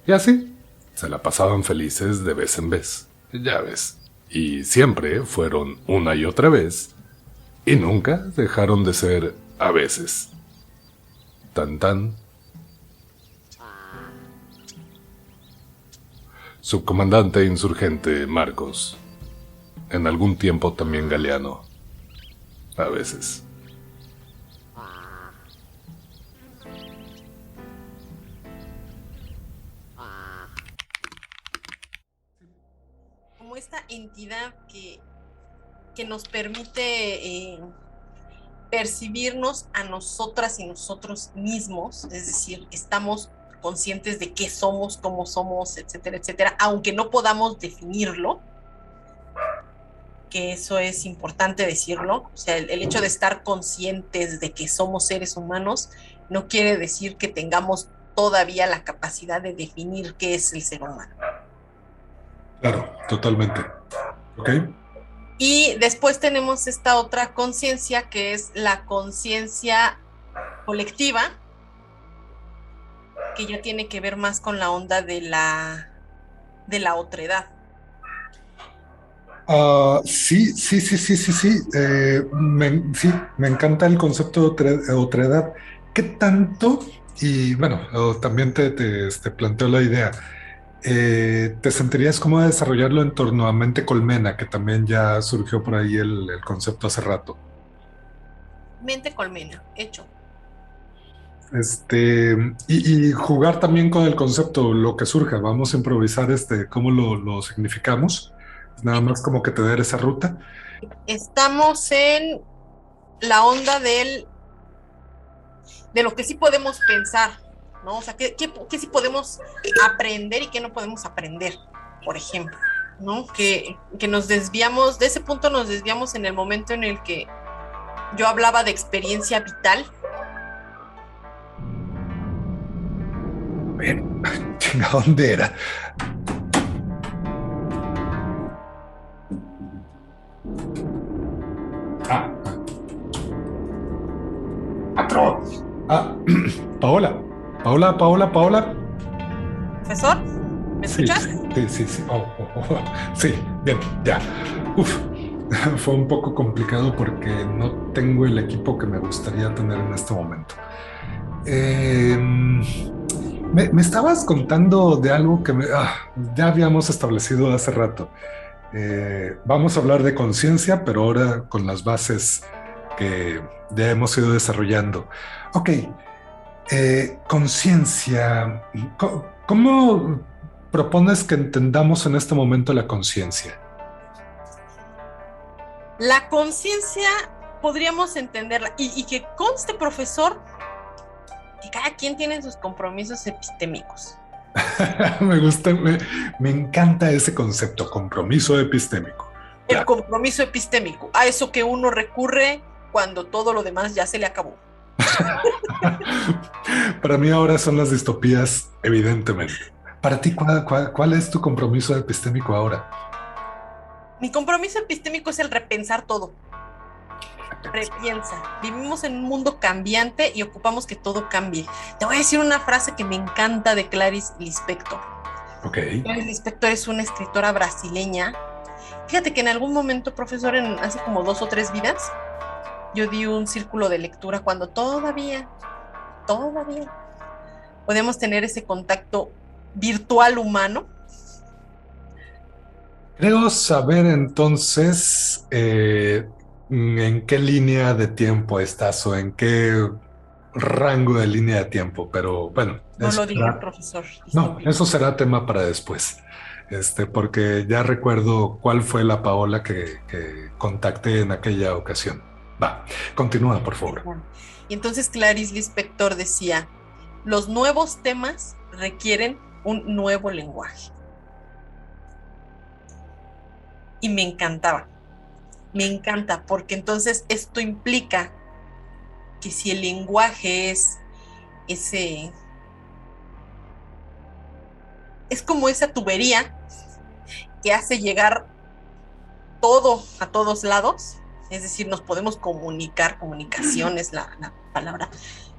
Y así, se la pasaban felices de vez en vez, ya ves. Y siempre fueron una y otra vez, y nunca dejaron de ser a veces. Tan tan. Subcomandante insurgente Marcos. En algún tiempo también Galeano. A veces. esta entidad que nos permite percibirnos a nosotras y nosotros mismos, es decir, estamos conscientes de qué somos, cómo somos, etcétera, etcétera, aunque no podamos definirlo, que eso es importante decirlo, o sea, el hecho de estar conscientes de que somos seres humanos no quiere decir que tengamos todavía la capacidad de definir qué es el ser humano. Claro, totalmente. ¿Ok? Y después tenemos esta otra conciencia que es la conciencia colectiva, que ya tiene que ver más con la onda de la otredad. Sí. Sí, me encanta el concepto de otredad. ¿Qué tanto? Y bueno, también te planteo la idea. ¿Te sentirías cómodo desarrollarlo en torno a mente colmena, que también ya surgió por ahí el concepto hace rato? Mente colmena, hecho. Y jugar también con el concepto, lo que surja, vamos a improvisar cómo lo significamos, nada más como que te dé esa ruta. Estamos en la onda de lo que sí podemos pensar, ¿no? O sea, ¿qué sí podemos aprender y qué no podemos aprender, por ejemplo, ¿no? Que nos desviamos, de ese punto nos desviamos en el momento en el que yo hablaba de experiencia vital. Chinga, ¿dónde era? Patrón. Paola. Paola. Profesor, ¿me escuchas? Sí. Sí, bien, ya. Uf, fue un poco complicado porque no tengo el equipo que me gustaría tener en este momento. Me estabas contando de algo que ya habíamos establecido hace rato. Vamos a hablar de conciencia, pero ahora con las bases que ya hemos ido desarrollando. Ok, conciencia. ¿Cómo propones que entendamos en este momento la conciencia? La conciencia podríamos entenderla, y que conste, profesor, que cada quien tiene sus compromisos epistémicos. Me gusta, me encanta ese concepto, compromiso epistémico. El compromiso epistémico, a eso que uno recurre cuando todo lo demás ya se le acabó. Para mí ahora son las distopías, evidentemente. Para ti, ¿cuál es tu compromiso epistémico ahora? Mi compromiso epistémico es el repensar todo. Repiensa. Vivimos en un mundo cambiante y ocupamos que todo cambie. Te voy a decir una frase que me encanta de Clarice Lispector. Ok. Clarice Lispector es una escritora brasileña. Fíjate que en algún momento, profesor, hace como 2 o 3 vidas, yo di un círculo de lectura cuando todavía podemos tener ese contacto virtual humano. Creo saber entonces en qué línea de tiempo estás o en qué rango de línea de tiempo, pero bueno. No lo diga, profesor. No, eso será tema para después, porque ya recuerdo cuál fue la Paola que contacté en aquella ocasión. Va, continúa, por favor. Y entonces Clarice Lispector decía, los nuevos temas requieren un nuevo lenguaje. Y me encantaba. Me encanta, porque entonces esto implica que si el lenguaje es como esa tubería que hace llegar todo a todos lados, es decir, nos podemos comunicar, comunicación es la palabra,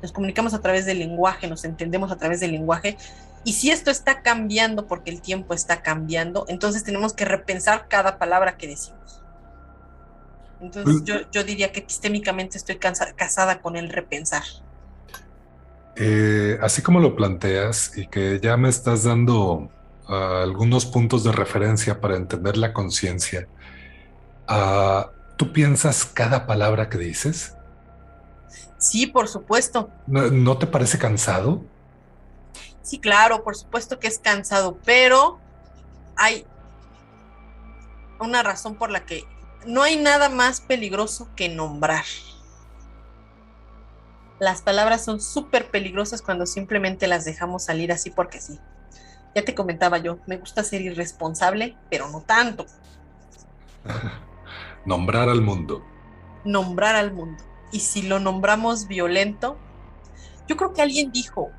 nos comunicamos a través del lenguaje, nos entendemos a través del lenguaje, y si esto está cambiando porque el tiempo está cambiando, entonces tenemos que repensar cada palabra que decimos. Entonces yo diría que epistémicamente estoy casada con el repensar. Así como lo planteas y que ya me estás dando algunos puntos de referencia para entender la conciencia, ¿tú piensas cada palabra que dices? Sí, por supuesto. ¿No te parece cansado? Sí, claro, por supuesto que es cansado, pero hay una razón por la que no hay nada más peligroso que nombrar. Las palabras son súper peligrosas cuando simplemente las dejamos salir así porque sí. Ya te comentaba yo, me gusta ser irresponsable, pero no tanto. Nombrar al mundo. Nombrar al mundo. Y si lo nombramos violento, yo creo que alguien dijo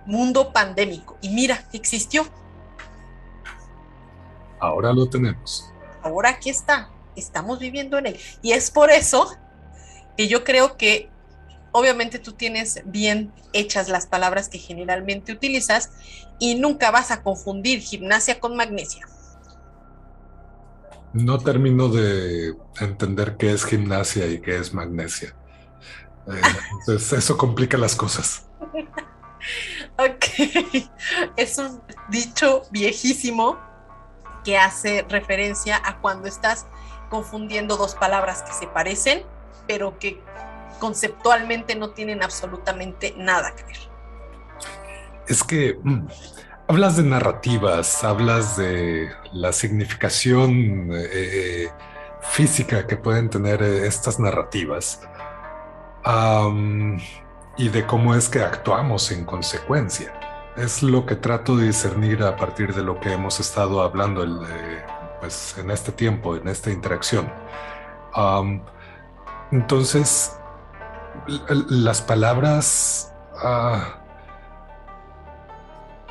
mundo pandémico. Y mira, existió. Ahora lo tenemos. Ahora aquí está. Estamos viviendo en él. Y es por eso que yo creo que obviamente tú tienes bien hechas las palabras que generalmente utilizas y nunca vas a confundir gimnasia con magnesia. No termino de entender qué es gimnasia y qué es magnesia. Entonces, eso complica las cosas. Ok, es un dicho viejísimo que hace referencia a cuando estás confundiendo dos palabras que se parecen, pero que conceptualmente no tienen absolutamente nada que ver. Es que hablas de narrativas, hablas de la significación física que pueden tener estas narrativas, y de cómo es que actuamos en consecuencia. Es lo que trato de discernir a partir de lo que hemos estado hablando pues, en este tiempo, en esta interacción. Entonces, las palabras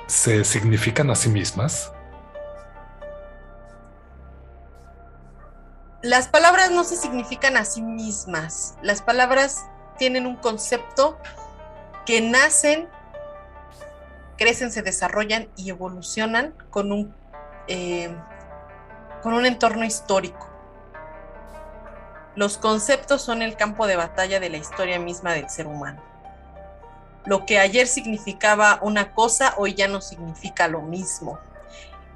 se significan a sí mismas. Las palabras no se significan a sí mismas. Las palabras tienen un concepto que nacen, crecen, se desarrollan y evolucionan con un entorno histórico. Los conceptos son el campo de batalla de la historia misma del ser humano. Lo que ayer significaba una cosa, hoy ya no significa lo mismo.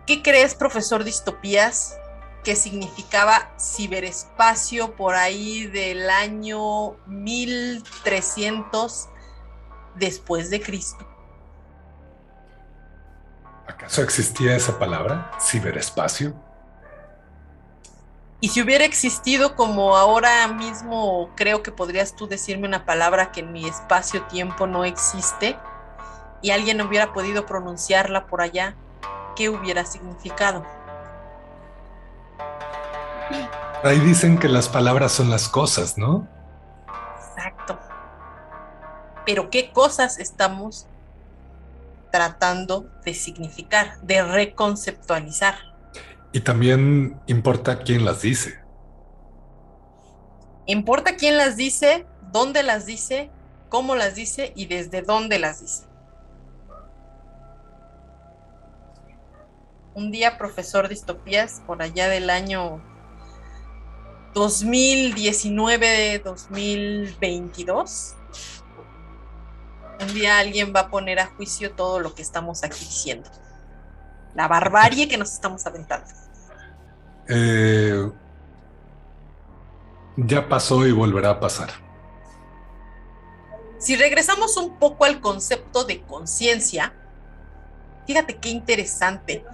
¿Qué crees, profesor Distopías, que significaba ciberespacio por ahí del año 1300 después de Cristo? ¿Acaso existía esa palabra, ciberespacio? Y si hubiera existido como ahora mismo, creo que podrías tú decirme una palabra que en mi espacio-tiempo no existe y alguien hubiera podido pronunciarla por allá, ¿qué hubiera significado? Ahí dicen que las palabras son las cosas, ¿no? Exacto. Pero ¿qué cosas estamos tratando de significar, de reconceptualizar? Y también importa quién las dice. Importa quién las dice, dónde las dice, cómo las dice y desde dónde las dice. Un día, profesor Distopías, por allá del año 2019, 2022, un día alguien va a poner a juicio todo lo que estamos aquí diciendo. La barbarie que nos estamos aventando. Ya pasó y volverá a pasar. Si regresamos un poco al concepto de conciencia, fíjate qué interesante.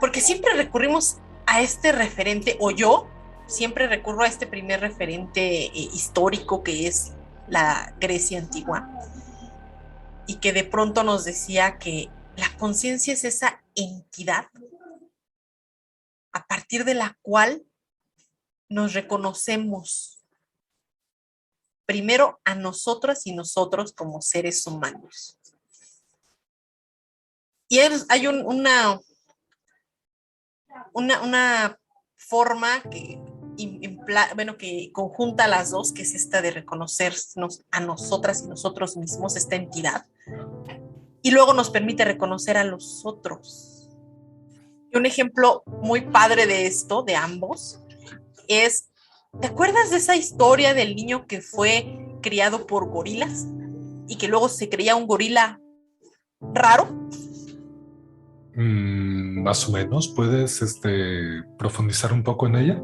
Porque siempre recurrimos a este referente, o yo siempre recurro a este primer referente histórico que es la Grecia antigua, y que de pronto nos decía que la conciencia es esa entidad a partir de la cual nos reconocemos primero a nosotras y nosotros como seres humanos. Y hay una forma que conjunta las dos, que es esta de reconocernos a nosotras y nosotros mismos, esta entidad, y luego nos permite reconocer a los otros. Y un ejemplo muy padre de esto, de ambos, es, ¿te acuerdas de esa historia del niño que fue criado por gorilas y que luego se creía un gorila raro? Más o menos, ¿puedes profundizar un poco en ella?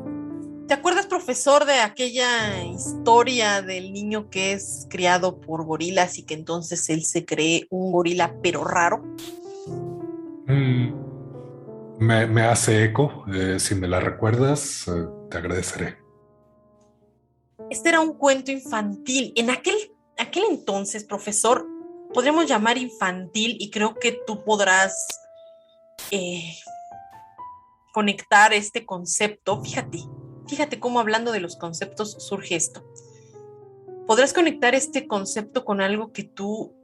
¿Te acuerdas, profesor, de aquella historia del niño que es criado por gorilas y que entonces él se cree un gorila pero raro? Me hace eco. Si me la recuerdas, te agradeceré. Este era un cuento infantil. En aquel entonces, profesor, podríamos llamar infantil, y creo que tú podrás conectar este concepto. Fíjate cómo, hablando de los conceptos, surge esto. Podrás conectar este concepto con algo que tú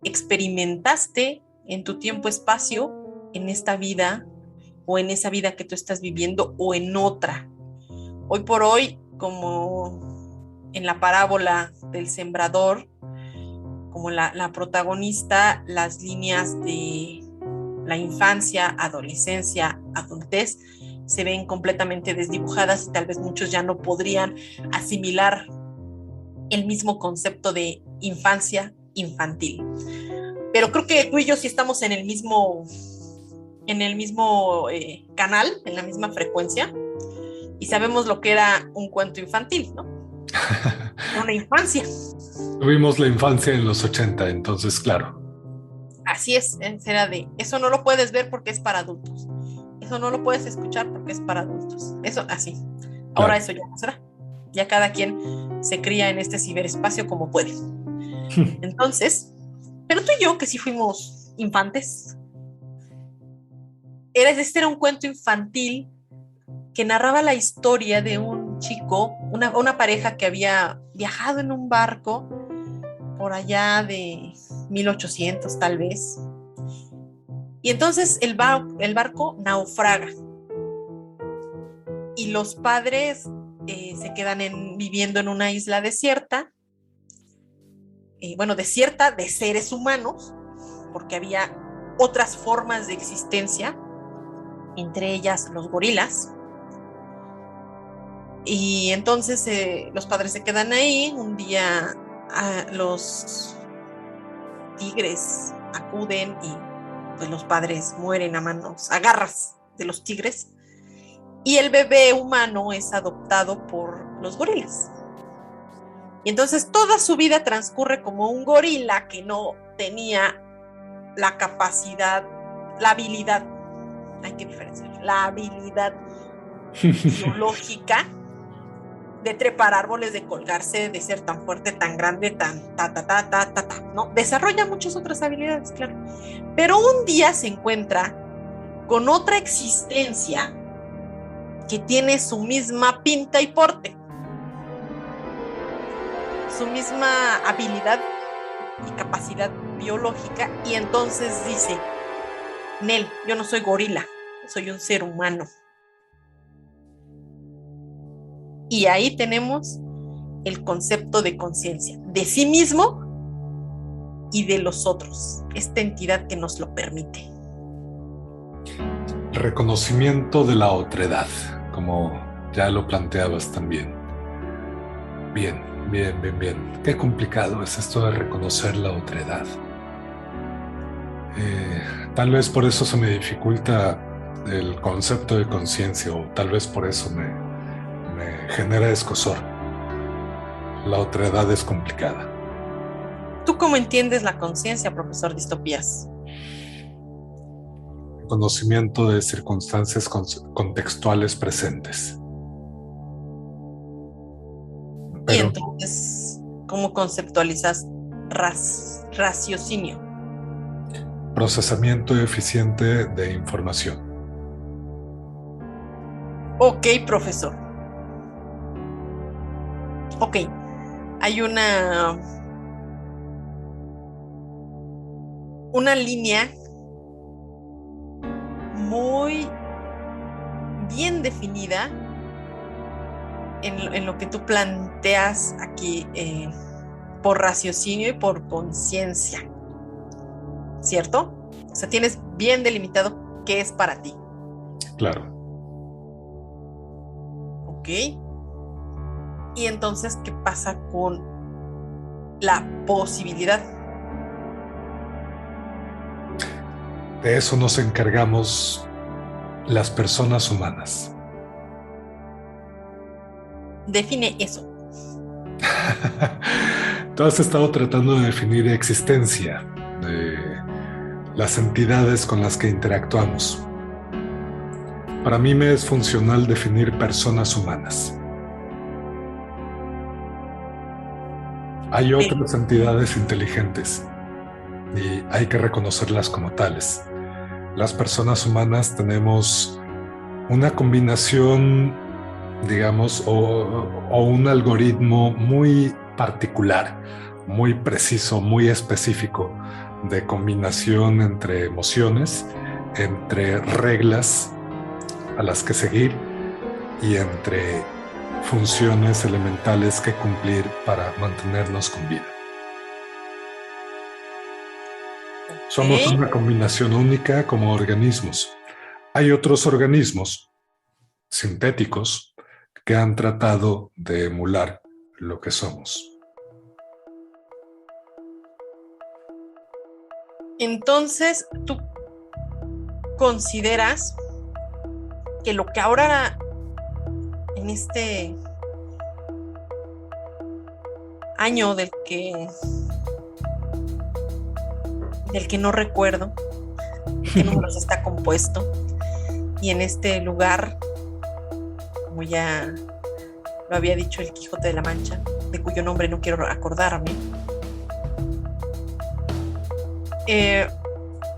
experimentaste en tu tiempo-espacio, en esta vida, o en esa vida que tú estás viviendo, o en otra. Hoy por hoy, como en la parábola del sembrador, como la protagonista, las líneas de la infancia, adolescencia, adultez se ven completamente desdibujadas, y tal vez muchos ya no podrían asimilar el mismo concepto de infancia infantil. Pero creo que tú y yo sí estamos en el mismo canal, en la misma frecuencia, y sabemos lo que era un cuento infantil, ¿no? Una infancia. Tuvimos la infancia en los 80, entonces, claro. Así es, era de, eso no lo puedes ver porque es para adultos. Eso no lo puedes escuchar porque es para adultos. Eso, así. Ahora claro. Eso ya no será. Ya cada quien se cría en este ciberespacio como puede. Entonces, pero tú y yo, que sí fuimos infantes, este era un cuento infantil que narraba la historia de un chico, una pareja que había viajado en un barco por allá de 1800 tal vez, y entonces el barco naufraga y los padres se quedan viviendo en una isla desierta, desierta de seres humanos, porque había otras formas de existencia, entre ellas los gorilas. Y entonces los padres se quedan ahí. Un día los tigres acuden y pues los padres mueren a garras de los tigres, y el bebé humano es adoptado por los gorilas. Y entonces toda su vida transcurre como un gorila que no tenía la capacidad, la habilidad, hay que diferenciar, la habilidad biológica de trepar árboles, de colgarse, de ser tan fuerte, tan grande, tan ¿no? Desarrolla muchas otras habilidades, claro. Pero un día se encuentra con otra existencia que tiene su misma pinta y porte, su misma habilidad y capacidad biológica, y entonces dice: Nel, yo no soy gorila, soy un ser humano. Y ahí tenemos el concepto de conciencia, de sí mismo y de los otros, esta entidad que nos lo permite. Reconocimiento de la otredad, como ya lo planteabas también. Bien. Qué complicado es esto de reconocer la otredad. Tal vez por eso se me dificulta el concepto de conciencia, o tal vez por eso me genera escozor. La otredad es complicada. ¿Tú cómo entiendes la conciencia, profesor Distopías? Conocimiento de circunstancias contextuales presentes. Y entonces, ¿cómo conceptualizas raciocinio? Procesamiento eficiente de información. Ok, profesor. Ok, hay una línea muy bien definida en lo que tú planteas aquí, por raciocinio y por conciencia, ¿cierto? O sea, tienes bien delimitado qué es para ti. Claro. Ok. Y entonces, ¿qué pasa con la posibilidad? De eso nos encargamos las personas humanas. Define eso. Tú has estado tratando de definir existencia, de las entidades con las que interactuamos. Para mí me es funcional definir personas humanas. Hay otras entidades inteligentes y hay que reconocerlas como tales. Las personas humanas tenemos una combinación, digamos, o un algoritmo muy particular, muy preciso, muy específico de combinación entre emociones, entre reglas a las que seguir y entre funciones elementales que cumplir para mantenernos con vida. Somos una combinación única como organismos. Hay otros organismos sintéticos que han tratado de emular lo que somos. Entonces, ¿tú consideras que lo que ahora en este año del que no recuerdo qué números está compuesto, y en este lugar, como ya lo había dicho el Quijote de la Mancha, de cuyo nombre no quiero acordarme,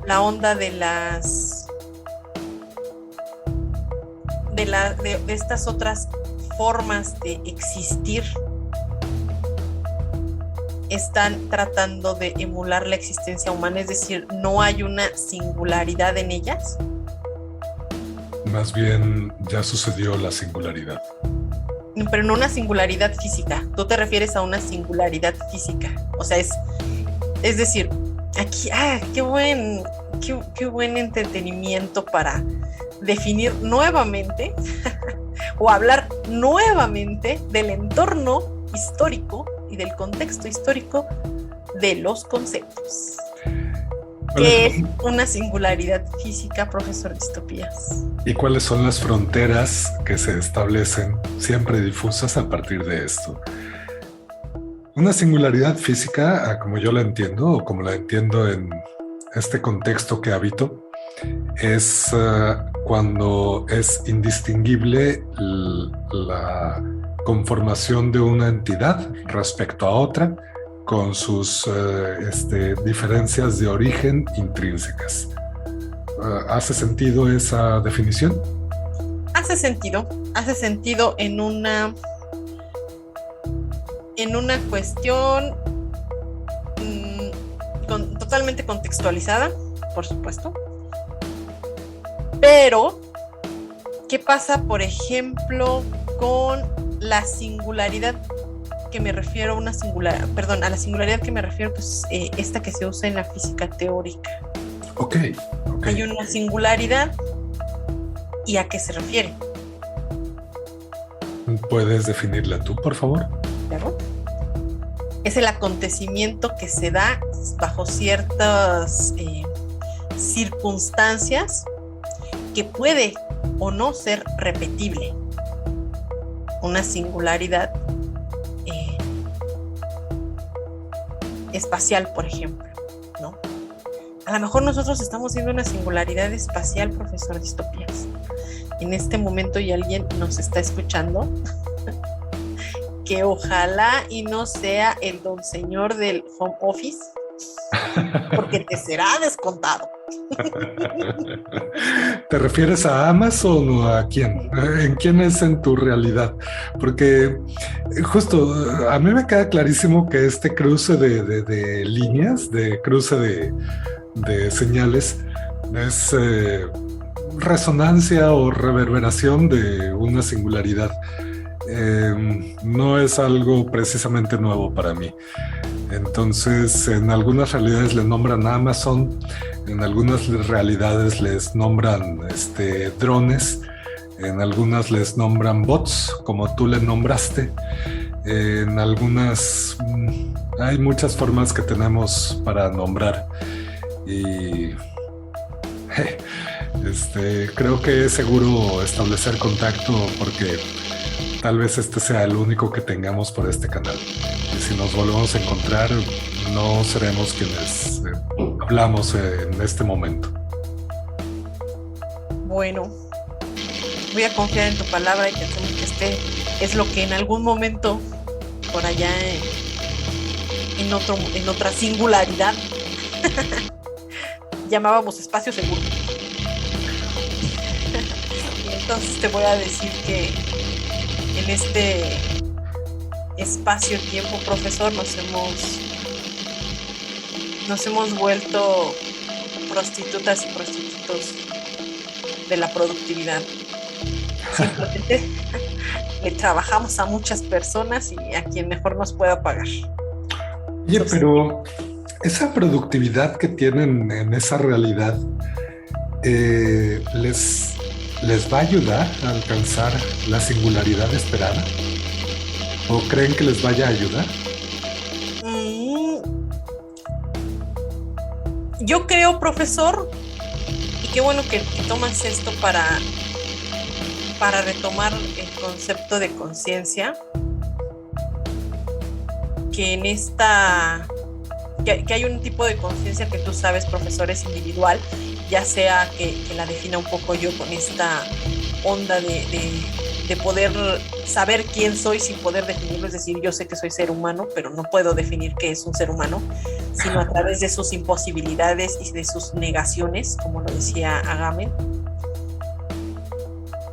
la onda de estas otras formas de existir están tratando de emular la existencia humana, es decir, no hay una singularidad en ellas. Más bien ya sucedió la singularidad. Pero no una singularidad física. Tú te refieres a una singularidad física. O sea, es decir, aquí, qué buen entretenimiento para definir nuevamente o hablar nuevamente del entorno histórico y del contexto histórico de los conceptos. ¿Qué es una singularidad física, profesor Distopías? ¿Y cuáles son las fronteras que se establecen, siempre difusas a partir de esto? Una singularidad física, como yo la entiendo, o como la entiendo en este contexto que habito, es cuando es indistinguible la conformación de una entidad respecto a otra, con sus diferencias de origen intrínsecas. ¿Hace sentido esa definición? Hace sentido en una cuestión totalmente contextualizada, por supuesto. Pero, ¿qué pasa, por ejemplo, con la singularidad que me refiero? A la singularidad que me refiero, pues esta que se usa en la física teórica. Okay. Hay una singularidad, ¿y a qué se refiere? ¿Puedes definirla tú, por favor? Claro. Es el acontecimiento que se da bajo ciertas circunstancias que puede o no ser repetible. Una singularidad espacial, por ejemplo, ¿no? A lo mejor nosotros estamos viendo una singularidad espacial, profesor Distopías. En este momento y alguien nos está escuchando que ojalá y no sea el don señor del home office, porque te será descontado. ¿Te refieres a Amazon o a quién? ¿En quién es en tu realidad? Porque justo a mí me queda clarísimo que este cruce de líneas, de cruce de señales, es resonancia o reverberación de una singularidad. No es algo precisamente nuevo para mí. Entonces, en algunas realidades le nombran Amazon, en algunas realidades les nombran drones, en algunas les nombran bots, como tú le nombraste. En algunas hay muchas formas que tenemos para nombrar. Y creo que es seguro establecer contacto, porque tal vez este sea el único que tengamos por este canal. Y si nos volvemos a encontrar, no seremos quienes hablamos en este momento. Bueno, voy a confiar en tu palabra y pensemos que es lo que en algún momento, por allá en otra singularidad, llamábamos espacio seguro. Y entonces te voy a decir que en este espacio-tiempo, profesor, nos hemos vuelto prostitutas y prostitutos de la productividad. Simplemente le trabajamos a muchas personas y a quien mejor nos pueda pagar. Oye, pero esa productividad que tienen en esa realidad, ¿les va a ayudar a alcanzar la singularidad esperada? ¿O creen que les vaya a ayudar? Yo creo, profesor, y qué bueno que tomas esto para retomar el concepto de conciencia, que en que hay un tipo de conciencia que tú sabes, profesor, es individual, ya sea que la defina un poco yo con esta onda de poder saber quién soy sin poder definirlo, es decir, yo sé que soy ser humano, pero no puedo definir qué es un ser humano, sino a través de sus imposibilidades y de sus negaciones, como lo decía Agamben.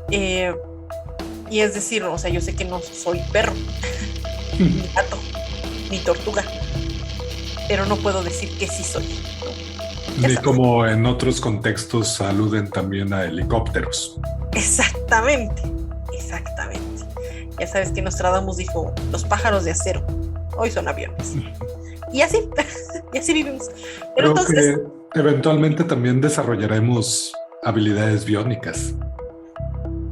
Y es decir, o sea, yo sé que no soy perro, ni gato, ni tortuga, pero no puedo decir que sí soy, ¿no? Ni como en otros contextos aluden también a helicópteros. Exactamente. Ya sabes que Nostradamus dijo, los pájaros de acero, hoy son aviones. Y así vivimos. Pero Creo entonces, que eventualmente también desarrollaremos habilidades biónicas.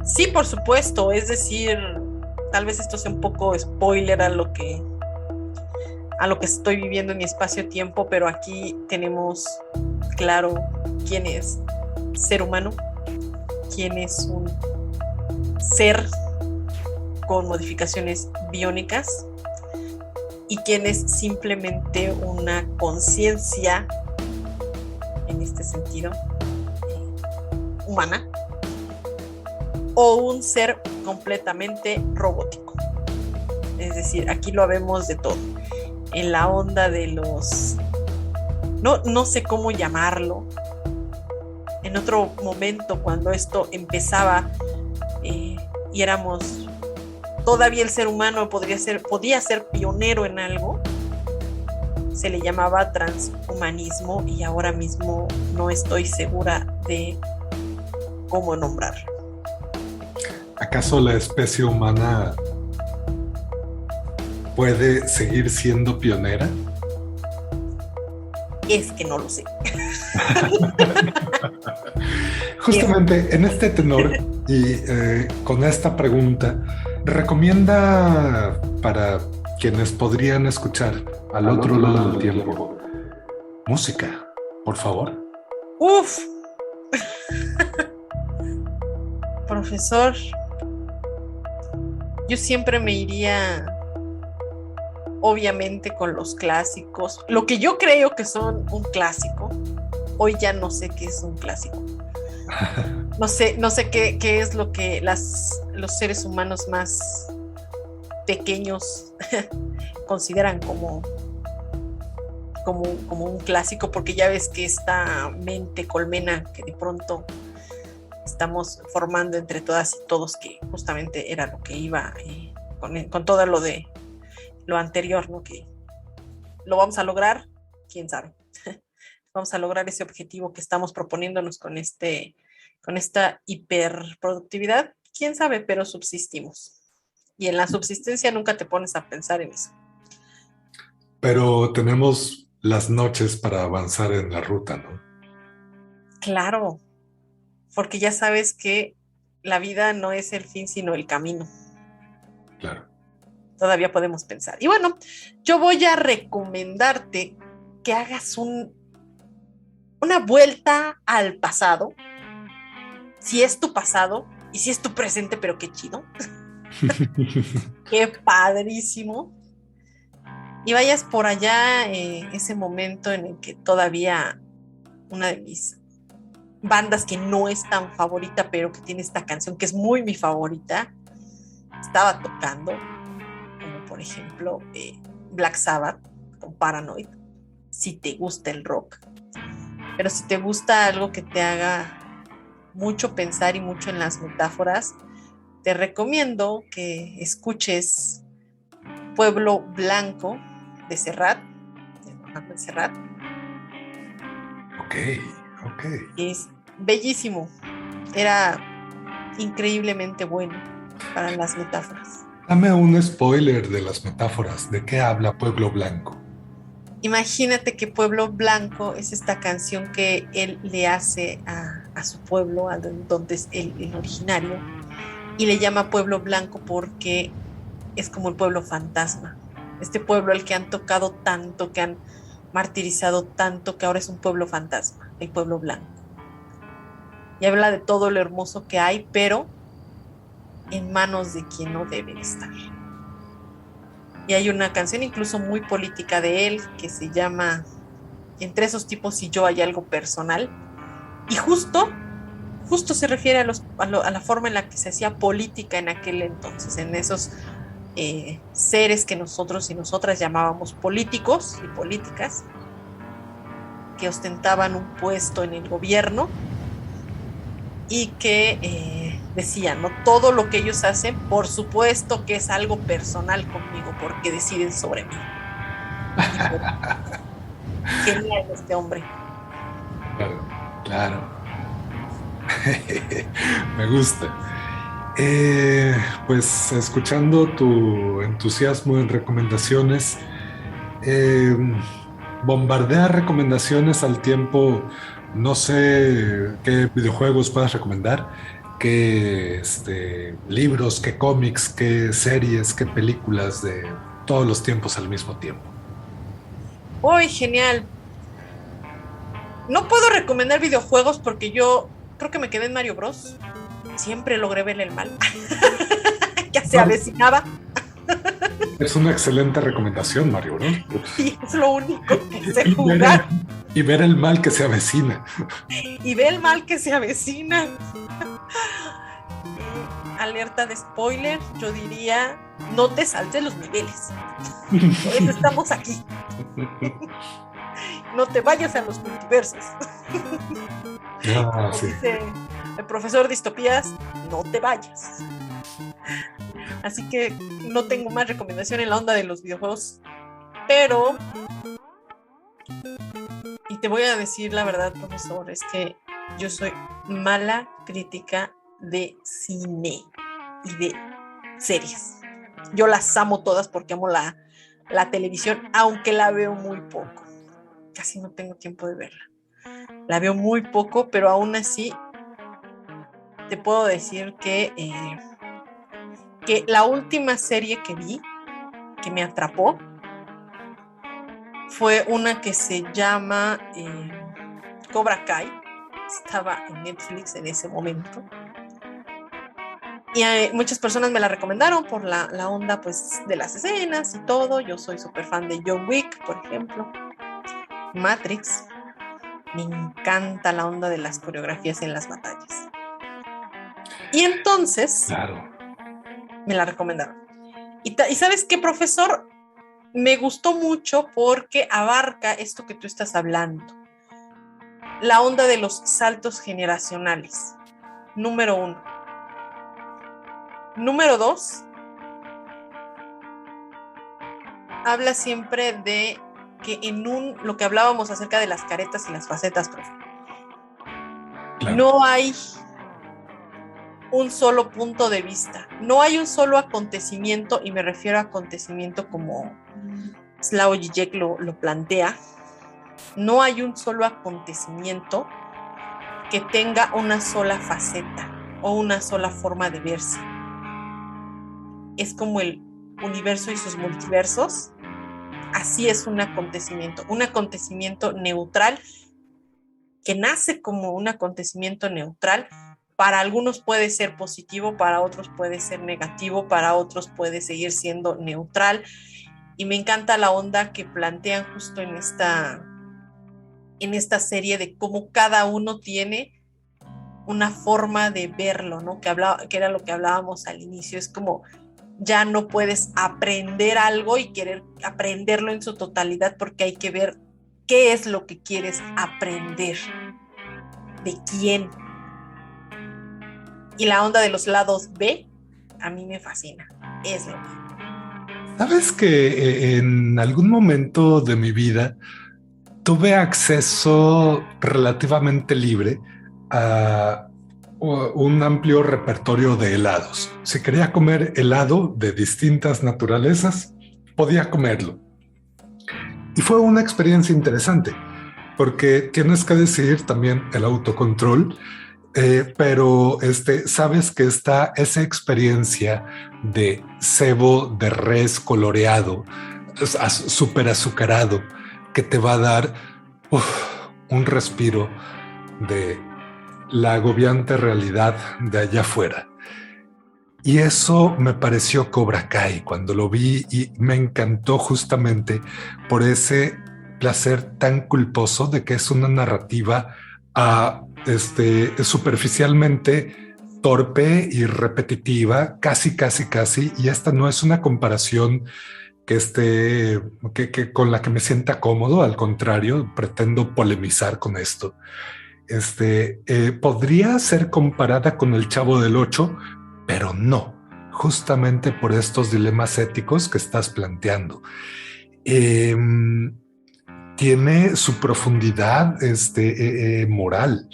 sí, por supuesto, es decir, tal vez esto sea un poco spoiler a lo que estoy viviendo en mi espacio-tiempo, pero aquí tenemos claro quién es ser humano, quién es un ser con modificaciones biónicas y quién es simplemente una conciencia, en este sentido, humana, o un ser completamente robótico. Es decir, aquí lo vemos de todo. En la onda de los... No sé cómo llamarlo. En otro momento, cuando esto empezaba y éramos... Todavía el ser humano podía ser pionero en algo, se le llamaba transhumanismo y ahora mismo no estoy segura de cómo nombrarlo. ¿Acaso la especie humana puede seguir siendo pionera? Es que no lo sé. Justamente en este tenor y con esta pregunta, recomienda para quienes podrían escuchar al otro lado del tiempo música, por favor. Uf. Profesor, yo siempre me iría obviamente con los clásicos, lo que yo creo que son un clásico. Hoy ya no sé qué es un clásico. No sé qué es lo que los seres humanos más pequeños consideran como un clásico, porque ya ves que esta mente colmena que de pronto estamos formando entre todas y todos, que justamente era lo que iba con todo lo de lo anterior, ¿no? Que lo vamos a lograr, quién sabe. Vamos a lograr ese objetivo que estamos proponiéndonos con esta hiperproductividad, quién sabe, pero subsistimos. Y en la subsistencia nunca te pones a pensar en eso. Pero tenemos las noches para avanzar en la ruta, ¿no? Claro, porque ya sabes que la vida no es el fin, sino el camino. Claro. Todavía podemos pensar. Y bueno, yo voy a recomendarte que hagas una vuelta al pasado, si es tu pasado y si es tu presente, pero qué chido. Qué padrísimo. Y vayas por allá ese momento en el que todavía una de mis bandas que no es tan favorita, pero que tiene esta canción que es muy mi favorita, estaba tocando, como por ejemplo Black Sabbath con Paranoid, si te gusta el rock. Pero si te gusta algo que te haga mucho pensar y mucho en las metáforas, te recomiendo que escuches Pueblo Blanco de Serrat, de Mohamed Serrat. Ok, ok. Es bellísimo, era increíblemente bueno para las metáforas. Dame un spoiler de las metáforas. ¿De qué habla Pueblo Blanco? Imagínate que Pueblo Blanco es esta canción que él le hace a su pueblo, a donde es el originario, y le llama Pueblo Blanco porque es como el pueblo fantasma. Este pueblo al que han tocado tanto, que han martirizado tanto, que ahora es un pueblo fantasma, el pueblo blanco. Y habla de todo lo hermoso que hay, pero en manos de quien no deben estar. Y hay una canción incluso muy política de él que se llama Entre esos tipos y yo hay algo personal. Y justo se refiere a la forma en la que se hacía política en aquel entonces, en esos seres que nosotros y nosotras llamábamos políticos y políticas, que ostentaban un puesto en el gobierno y que decían, ¿no? Todo lo que ellos hacen, por supuesto que es algo personal conmigo, porque deciden sobre mí. Genial este hombre. Claro, claro. Me gusta. Pues escuchando tu entusiasmo en recomendaciones, bombardea recomendaciones al tiempo. No sé qué videojuegos puedas recomendar, qué libros, qué cómics, qué series, qué películas de todos los tiempos al mismo tiempo. ¡Uy, genial! No puedo recomendar videojuegos porque yo creo que me quedé en Mario Bros. Siempre logré ver el mal. Ya se avecinaba. Es una excelente recomendación, Mario, ¿no? Y es lo único que sé jugar. Y ver el mal que se avecina. Y ve el mal que se avecina. Alerta de spoiler, yo diría, no te saltes los niveles. Por eso estamos aquí. No te vayas a los multiversos. Ah, sí. Dice el profesor Distopías, no te vayas. Así que no tengo más recomendación en la onda de los videojuegos, pero, y te voy a decir la verdad, profesor, es que yo soy mala crítica de cine y de series. Yo las amo todas porque amo la televisión, aunque la veo muy poco. Casi no tengo tiempo de verla. La veo muy poco, pero aún así te puedo decir que la última serie que vi, que me atrapó, fue una que se llama Cobra Kai. Estaba en Netflix en ese momento. Y muchas personas me la recomendaron por la onda pues, de las escenas y todo. Yo soy súper fan de John Wick, por ejemplo. Matrix. Me encanta la onda de las coreografías en las batallas. Y entonces Claro. me la recomendaron. Y ¿sabes qué, profesor? Me gustó mucho porque abarca esto que tú estás hablando. La onda de los saltos generacionales. Número 1. Número 2. Habla siempre de que lo que hablábamos acerca de las caretas y las facetas, profe. Claro. No hay un solo punto de vista, no hay un solo acontecimiento, y me refiero a acontecimiento como Slavoj Žižek lo plantea. No hay un solo acontecimiento que tenga una sola faceta o una sola forma de verse. Es como el universo y sus multiversos. Así es un acontecimiento neutral, que nace como un acontecimiento neutral. Para algunos puede ser positivo, para otros puede ser negativo, para otros puede seguir siendo neutral. Y me encanta la onda que plantean justo en esta serie de cómo cada uno tiene una forma de verlo, ¿no? Que era lo que hablábamos al inicio, es como ya no puedes aprender algo y querer aprenderlo en su totalidad porque hay que ver qué es lo que quieres aprender, de quién. Y la onda de los lados B, a mí me fascina, es lo mío. Sabes que en algún momento de mi vida tuve acceso relativamente libre a un amplio repertorio de helados. Si quería comer helado de distintas naturalezas, podía comerlo. Y fue una experiencia interesante, porque tienes que decidir también el autocontrol, pero sabes que está esa experiencia de cebo de res coloreado, súper azucarado, que te va a dar un respiro de la agobiante realidad de allá afuera. Y eso me pareció Cobra Kai cuando lo vi y me encantó justamente por ese placer tan culposo de que es una narrativa superficialmente torpe y repetitiva, casi, y esta no es una comparación que con la que me sienta cómodo, al contrario, pretendo polemizar con esto. Podría ser comparada con El Chavo del Ocho, pero no, justamente por estos dilemas éticos que estás planteando. Tiene su profundidad moral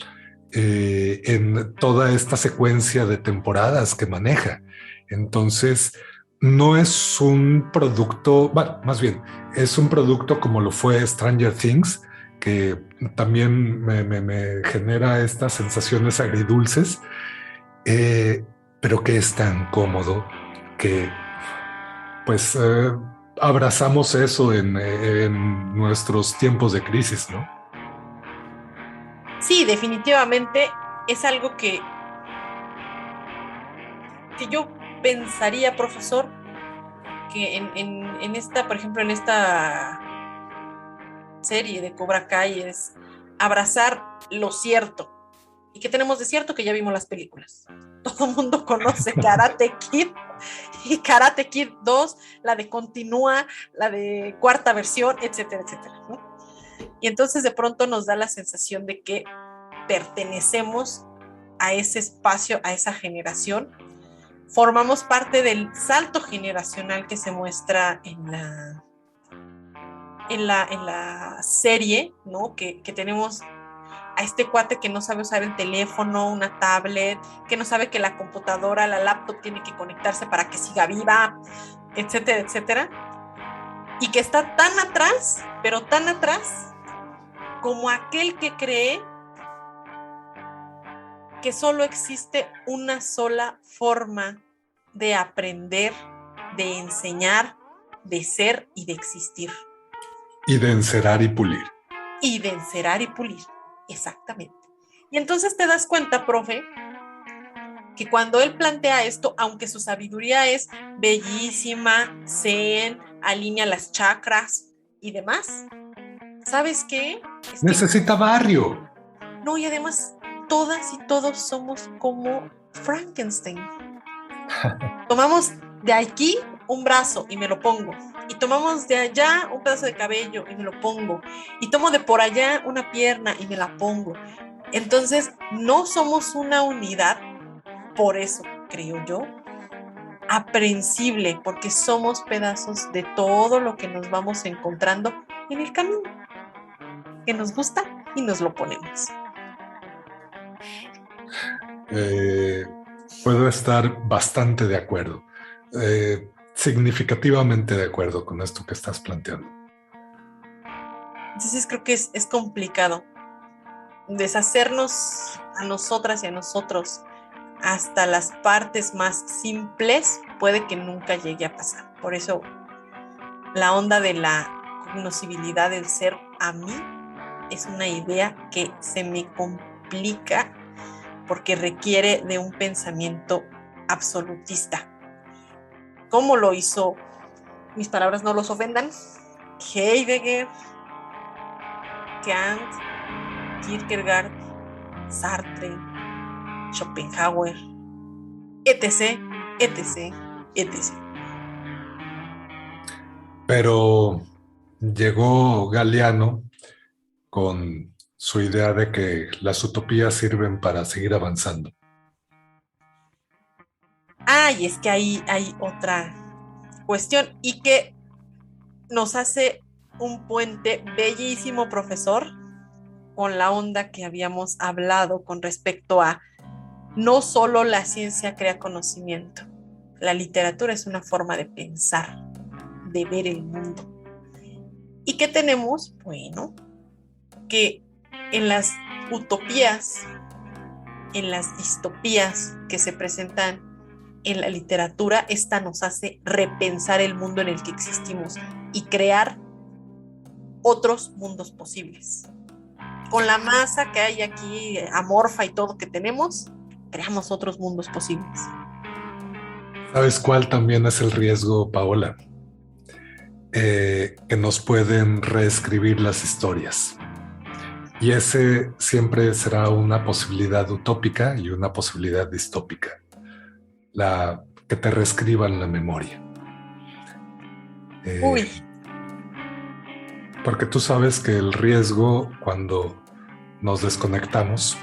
en toda esta secuencia de temporadas que maneja. Entonces, no es un producto, bueno, más bien, es un producto como lo fue Stranger Things, que también me genera estas sensaciones agridulces, pero que es tan cómodo que pues abrazamos eso en nuestros tiempos de crisis, ¿no? Sí, definitivamente es algo que yo pensaría, profesor, que en esta, por ejemplo, en esta serie de Cobra Kai es abrazar lo cierto. ¿Y qué tenemos de cierto? Que ya vimos las películas. Todo el mundo conoce Karate Kid y Karate Kid 2, la de Continúa, la de cuarta versión, etcétera, etcétera, ¿no? Y entonces de pronto nos da la sensación de que pertenecemos a ese espacio, a esa generación, formamos parte del salto generacional que se muestra en la serie, ¿no? Que tenemos a este cuate que no sabe usar el teléfono, una tablet, que no sabe que la computadora, la laptop tiene que conectarse para que siga viva, etcétera, etcétera. Y que está tan atrás, pero tan atrás, como aquel que cree que solo existe una sola forma de aprender, de enseñar, de ser y de existir. Y de encerar y pulir. Y de encerar y pulir, exactamente. Y entonces te das cuenta, profe, que cuando él plantea esto, aunque su sabiduría es bellísima, zen, alinea las chakras y demás, ¿sabes qué? Necesita barrio. No, y además todas y todos somos como Frankenstein. Tomamos de aquí un brazo y me lo pongo, y tomamos de allá un pedazo de cabello y me lo pongo, y tomo de por allá una pierna y me la pongo. Entonces no somos una unidad, por eso creo yo, aprensible, porque somos pedazos de todo lo que nos vamos encontrando en el camino, que nos gusta y nos lo ponemos. Puedo estar bastante de acuerdo, significativamente de acuerdo con esto que estás planteando. Entonces creo que es complicado deshacernos a nosotras y a nosotros hasta las partes más simples, puede que nunca llegue a pasar. Por eso la onda de la cognoscibilidad del ser a mí es una idea que se me complica porque requiere de un pensamiento absolutista. ¿Cómo lo hizo? Mis palabras no los ofendan. Heidegger, Kant, Kierkegaard, Sartre, Schopenhauer, etc, etc, etc. Pero llegó Galeano con su idea de que las utopías sirven para seguir avanzando. Y es que ahí hay otra cuestión y que nos hace un puente bellísimo, profesor, con la onda que habíamos hablado con respecto a no solo la ciencia crea conocimiento, la literatura es una forma de pensar, de ver el mundo. ¿Y qué tenemos? Bueno, que en las utopías, en las distopías que se presentan en la literatura, esta nos hace repensar el mundo en el que existimos y crear otros mundos posibles. Con la masa que hay aquí, amorfa y todo que tenemos, creamos otros mundos posibles. ¿Sabes cuál también es el riesgo, Paola? Que nos pueden reescribir las historias. Y ese siempre será una posibilidad utópica y una posibilidad distópica. La que te reescriban la memoria. Uy. Porque tú sabes que el riesgo cuando nos desconectamos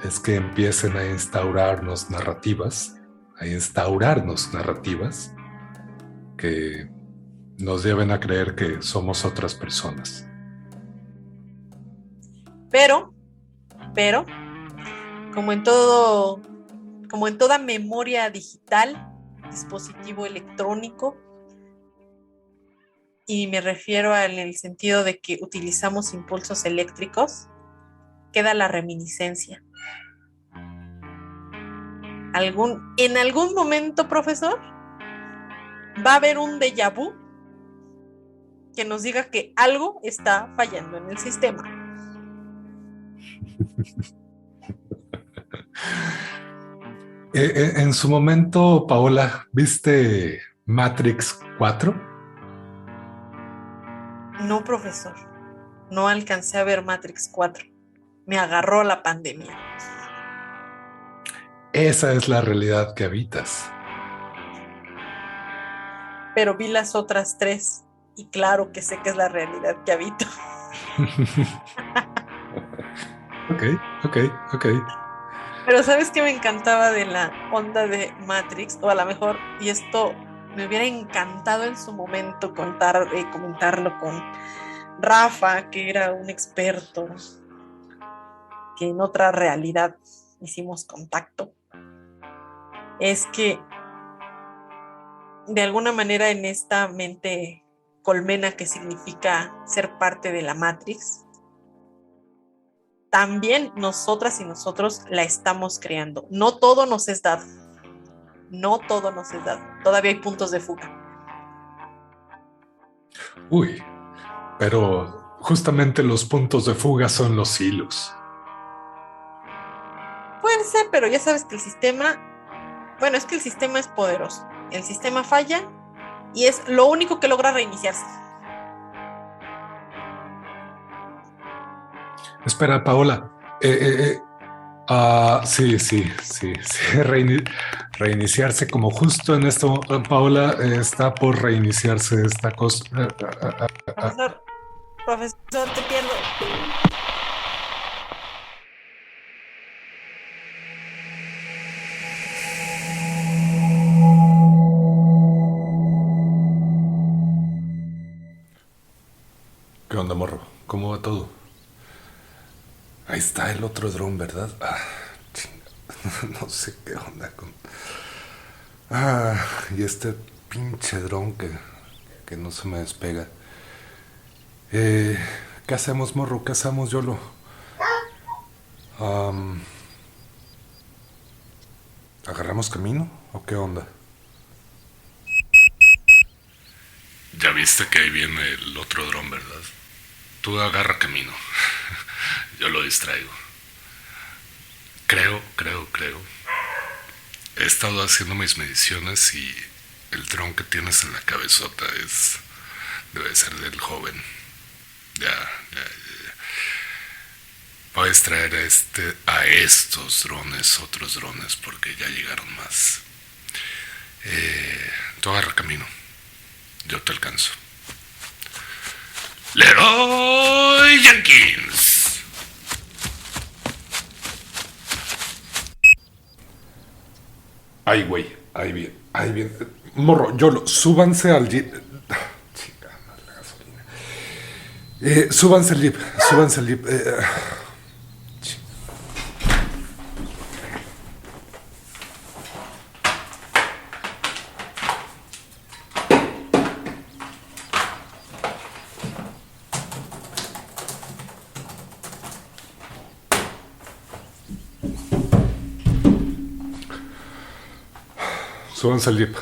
es que empiecen a instaurarnos narrativas que nos lleven a creer que somos otras personas. Pero, como en toda memoria digital, dispositivo electrónico, y me refiero en el sentido de que utilizamos impulsos eléctricos, queda la reminiscencia. En algún momento, profesor, va a haber un déjà vu que nos diga que algo está fallando en el sistema. En su momento, Paola, ¿viste Matrix 4? No, profesor, no alcancé a ver Matrix 4. Me agarró la pandemia. Esa es la realidad que habitas. Pero vi las otras 3 y claro que sé que es la realidad que habito. Ok. Pero ¿sabes qué me encantaba de la onda de Matrix? O a lo mejor, y esto me hubiera encantado en su momento comentarlo con Rafa, que era un experto, que en otra realidad hicimos contacto, es que de alguna manera en esta mente colmena que significa ser parte de la Matrix, también nosotras y nosotros la estamos creando. No todo nos es dado. Todavía hay puntos de fuga. Uy, pero justamente los puntos de fuga son los hilos. Puede ser, pero ya sabes que el sistema es poderoso. El sistema falla y es lo único que logra reiniciarse. Espera, Paola. Sí. Reiniciarse como justo en esto. Paola está por reiniciarse esta cosa. Profesor, te pierdo. ¿Qué onda, morro? ¿Cómo va todo? Ahí está el otro dron, ¿verdad? Chinga. No sé qué onda con... y este pinche dron que no se me despega. ¿Qué hacemos, morro? ¿Qué hacemos, Yolo? ¿Agarramos camino o qué onda? Ya viste que ahí viene el otro dron, ¿verdad? Tú agarra camino. Yo lo distraigo. Creo. He estado haciendo mis mediciones y el dron que tienes en la cabezota debe ser del joven. Ya. puedes traer a estos drones, otros drones, porque ya llegaron más. Tú agarra camino. Yo te alcanzo. Leroy Jenkins. Ay, güey, ahí bien, ahí bien. Morro, Yolo, súbanse al jeep. Chica, madre, la gasolina. Súbanse al jeep, súbanse al jeep. Súbanse al jeep.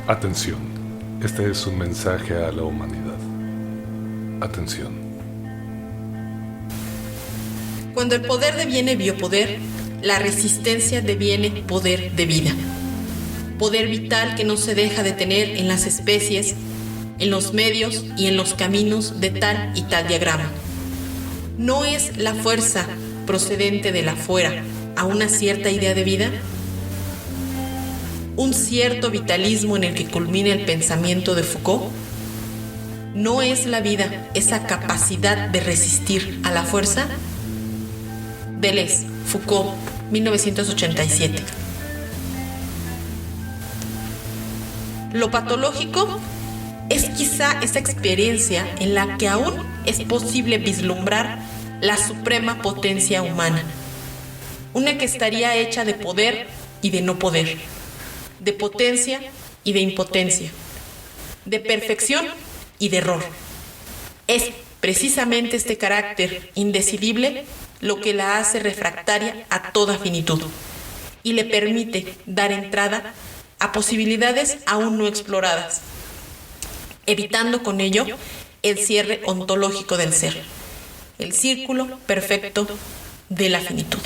Atención, este es un mensaje a la humanidad. Atención. Cuando el poder deviene biopoder, la resistencia deviene poder de vida. Poder vital que no se deja de tener en las especies, en los medios y en los caminos de tal y tal diagrama. ¿No es la fuerza procedente de la fuera a una cierta idea de vida? ¿Un cierto vitalismo en el que culmina el pensamiento de Foucault? ¿No es la vida esa capacidad de resistir a la fuerza? Deleuze, Foucault, 1987. Lo patológico es quizá esa experiencia en la que aún es posible vislumbrar la suprema potencia humana, una que estaría hecha de poder y de no poder, de potencia y de impotencia, de perfección y de error. Es precisamente este carácter indecidible lo que la hace refractaria a toda finitud y le permite dar entrada a posibilidades aún no exploradas, evitando con ello el cierre ontológico del ser, el círculo perfecto de la finitud.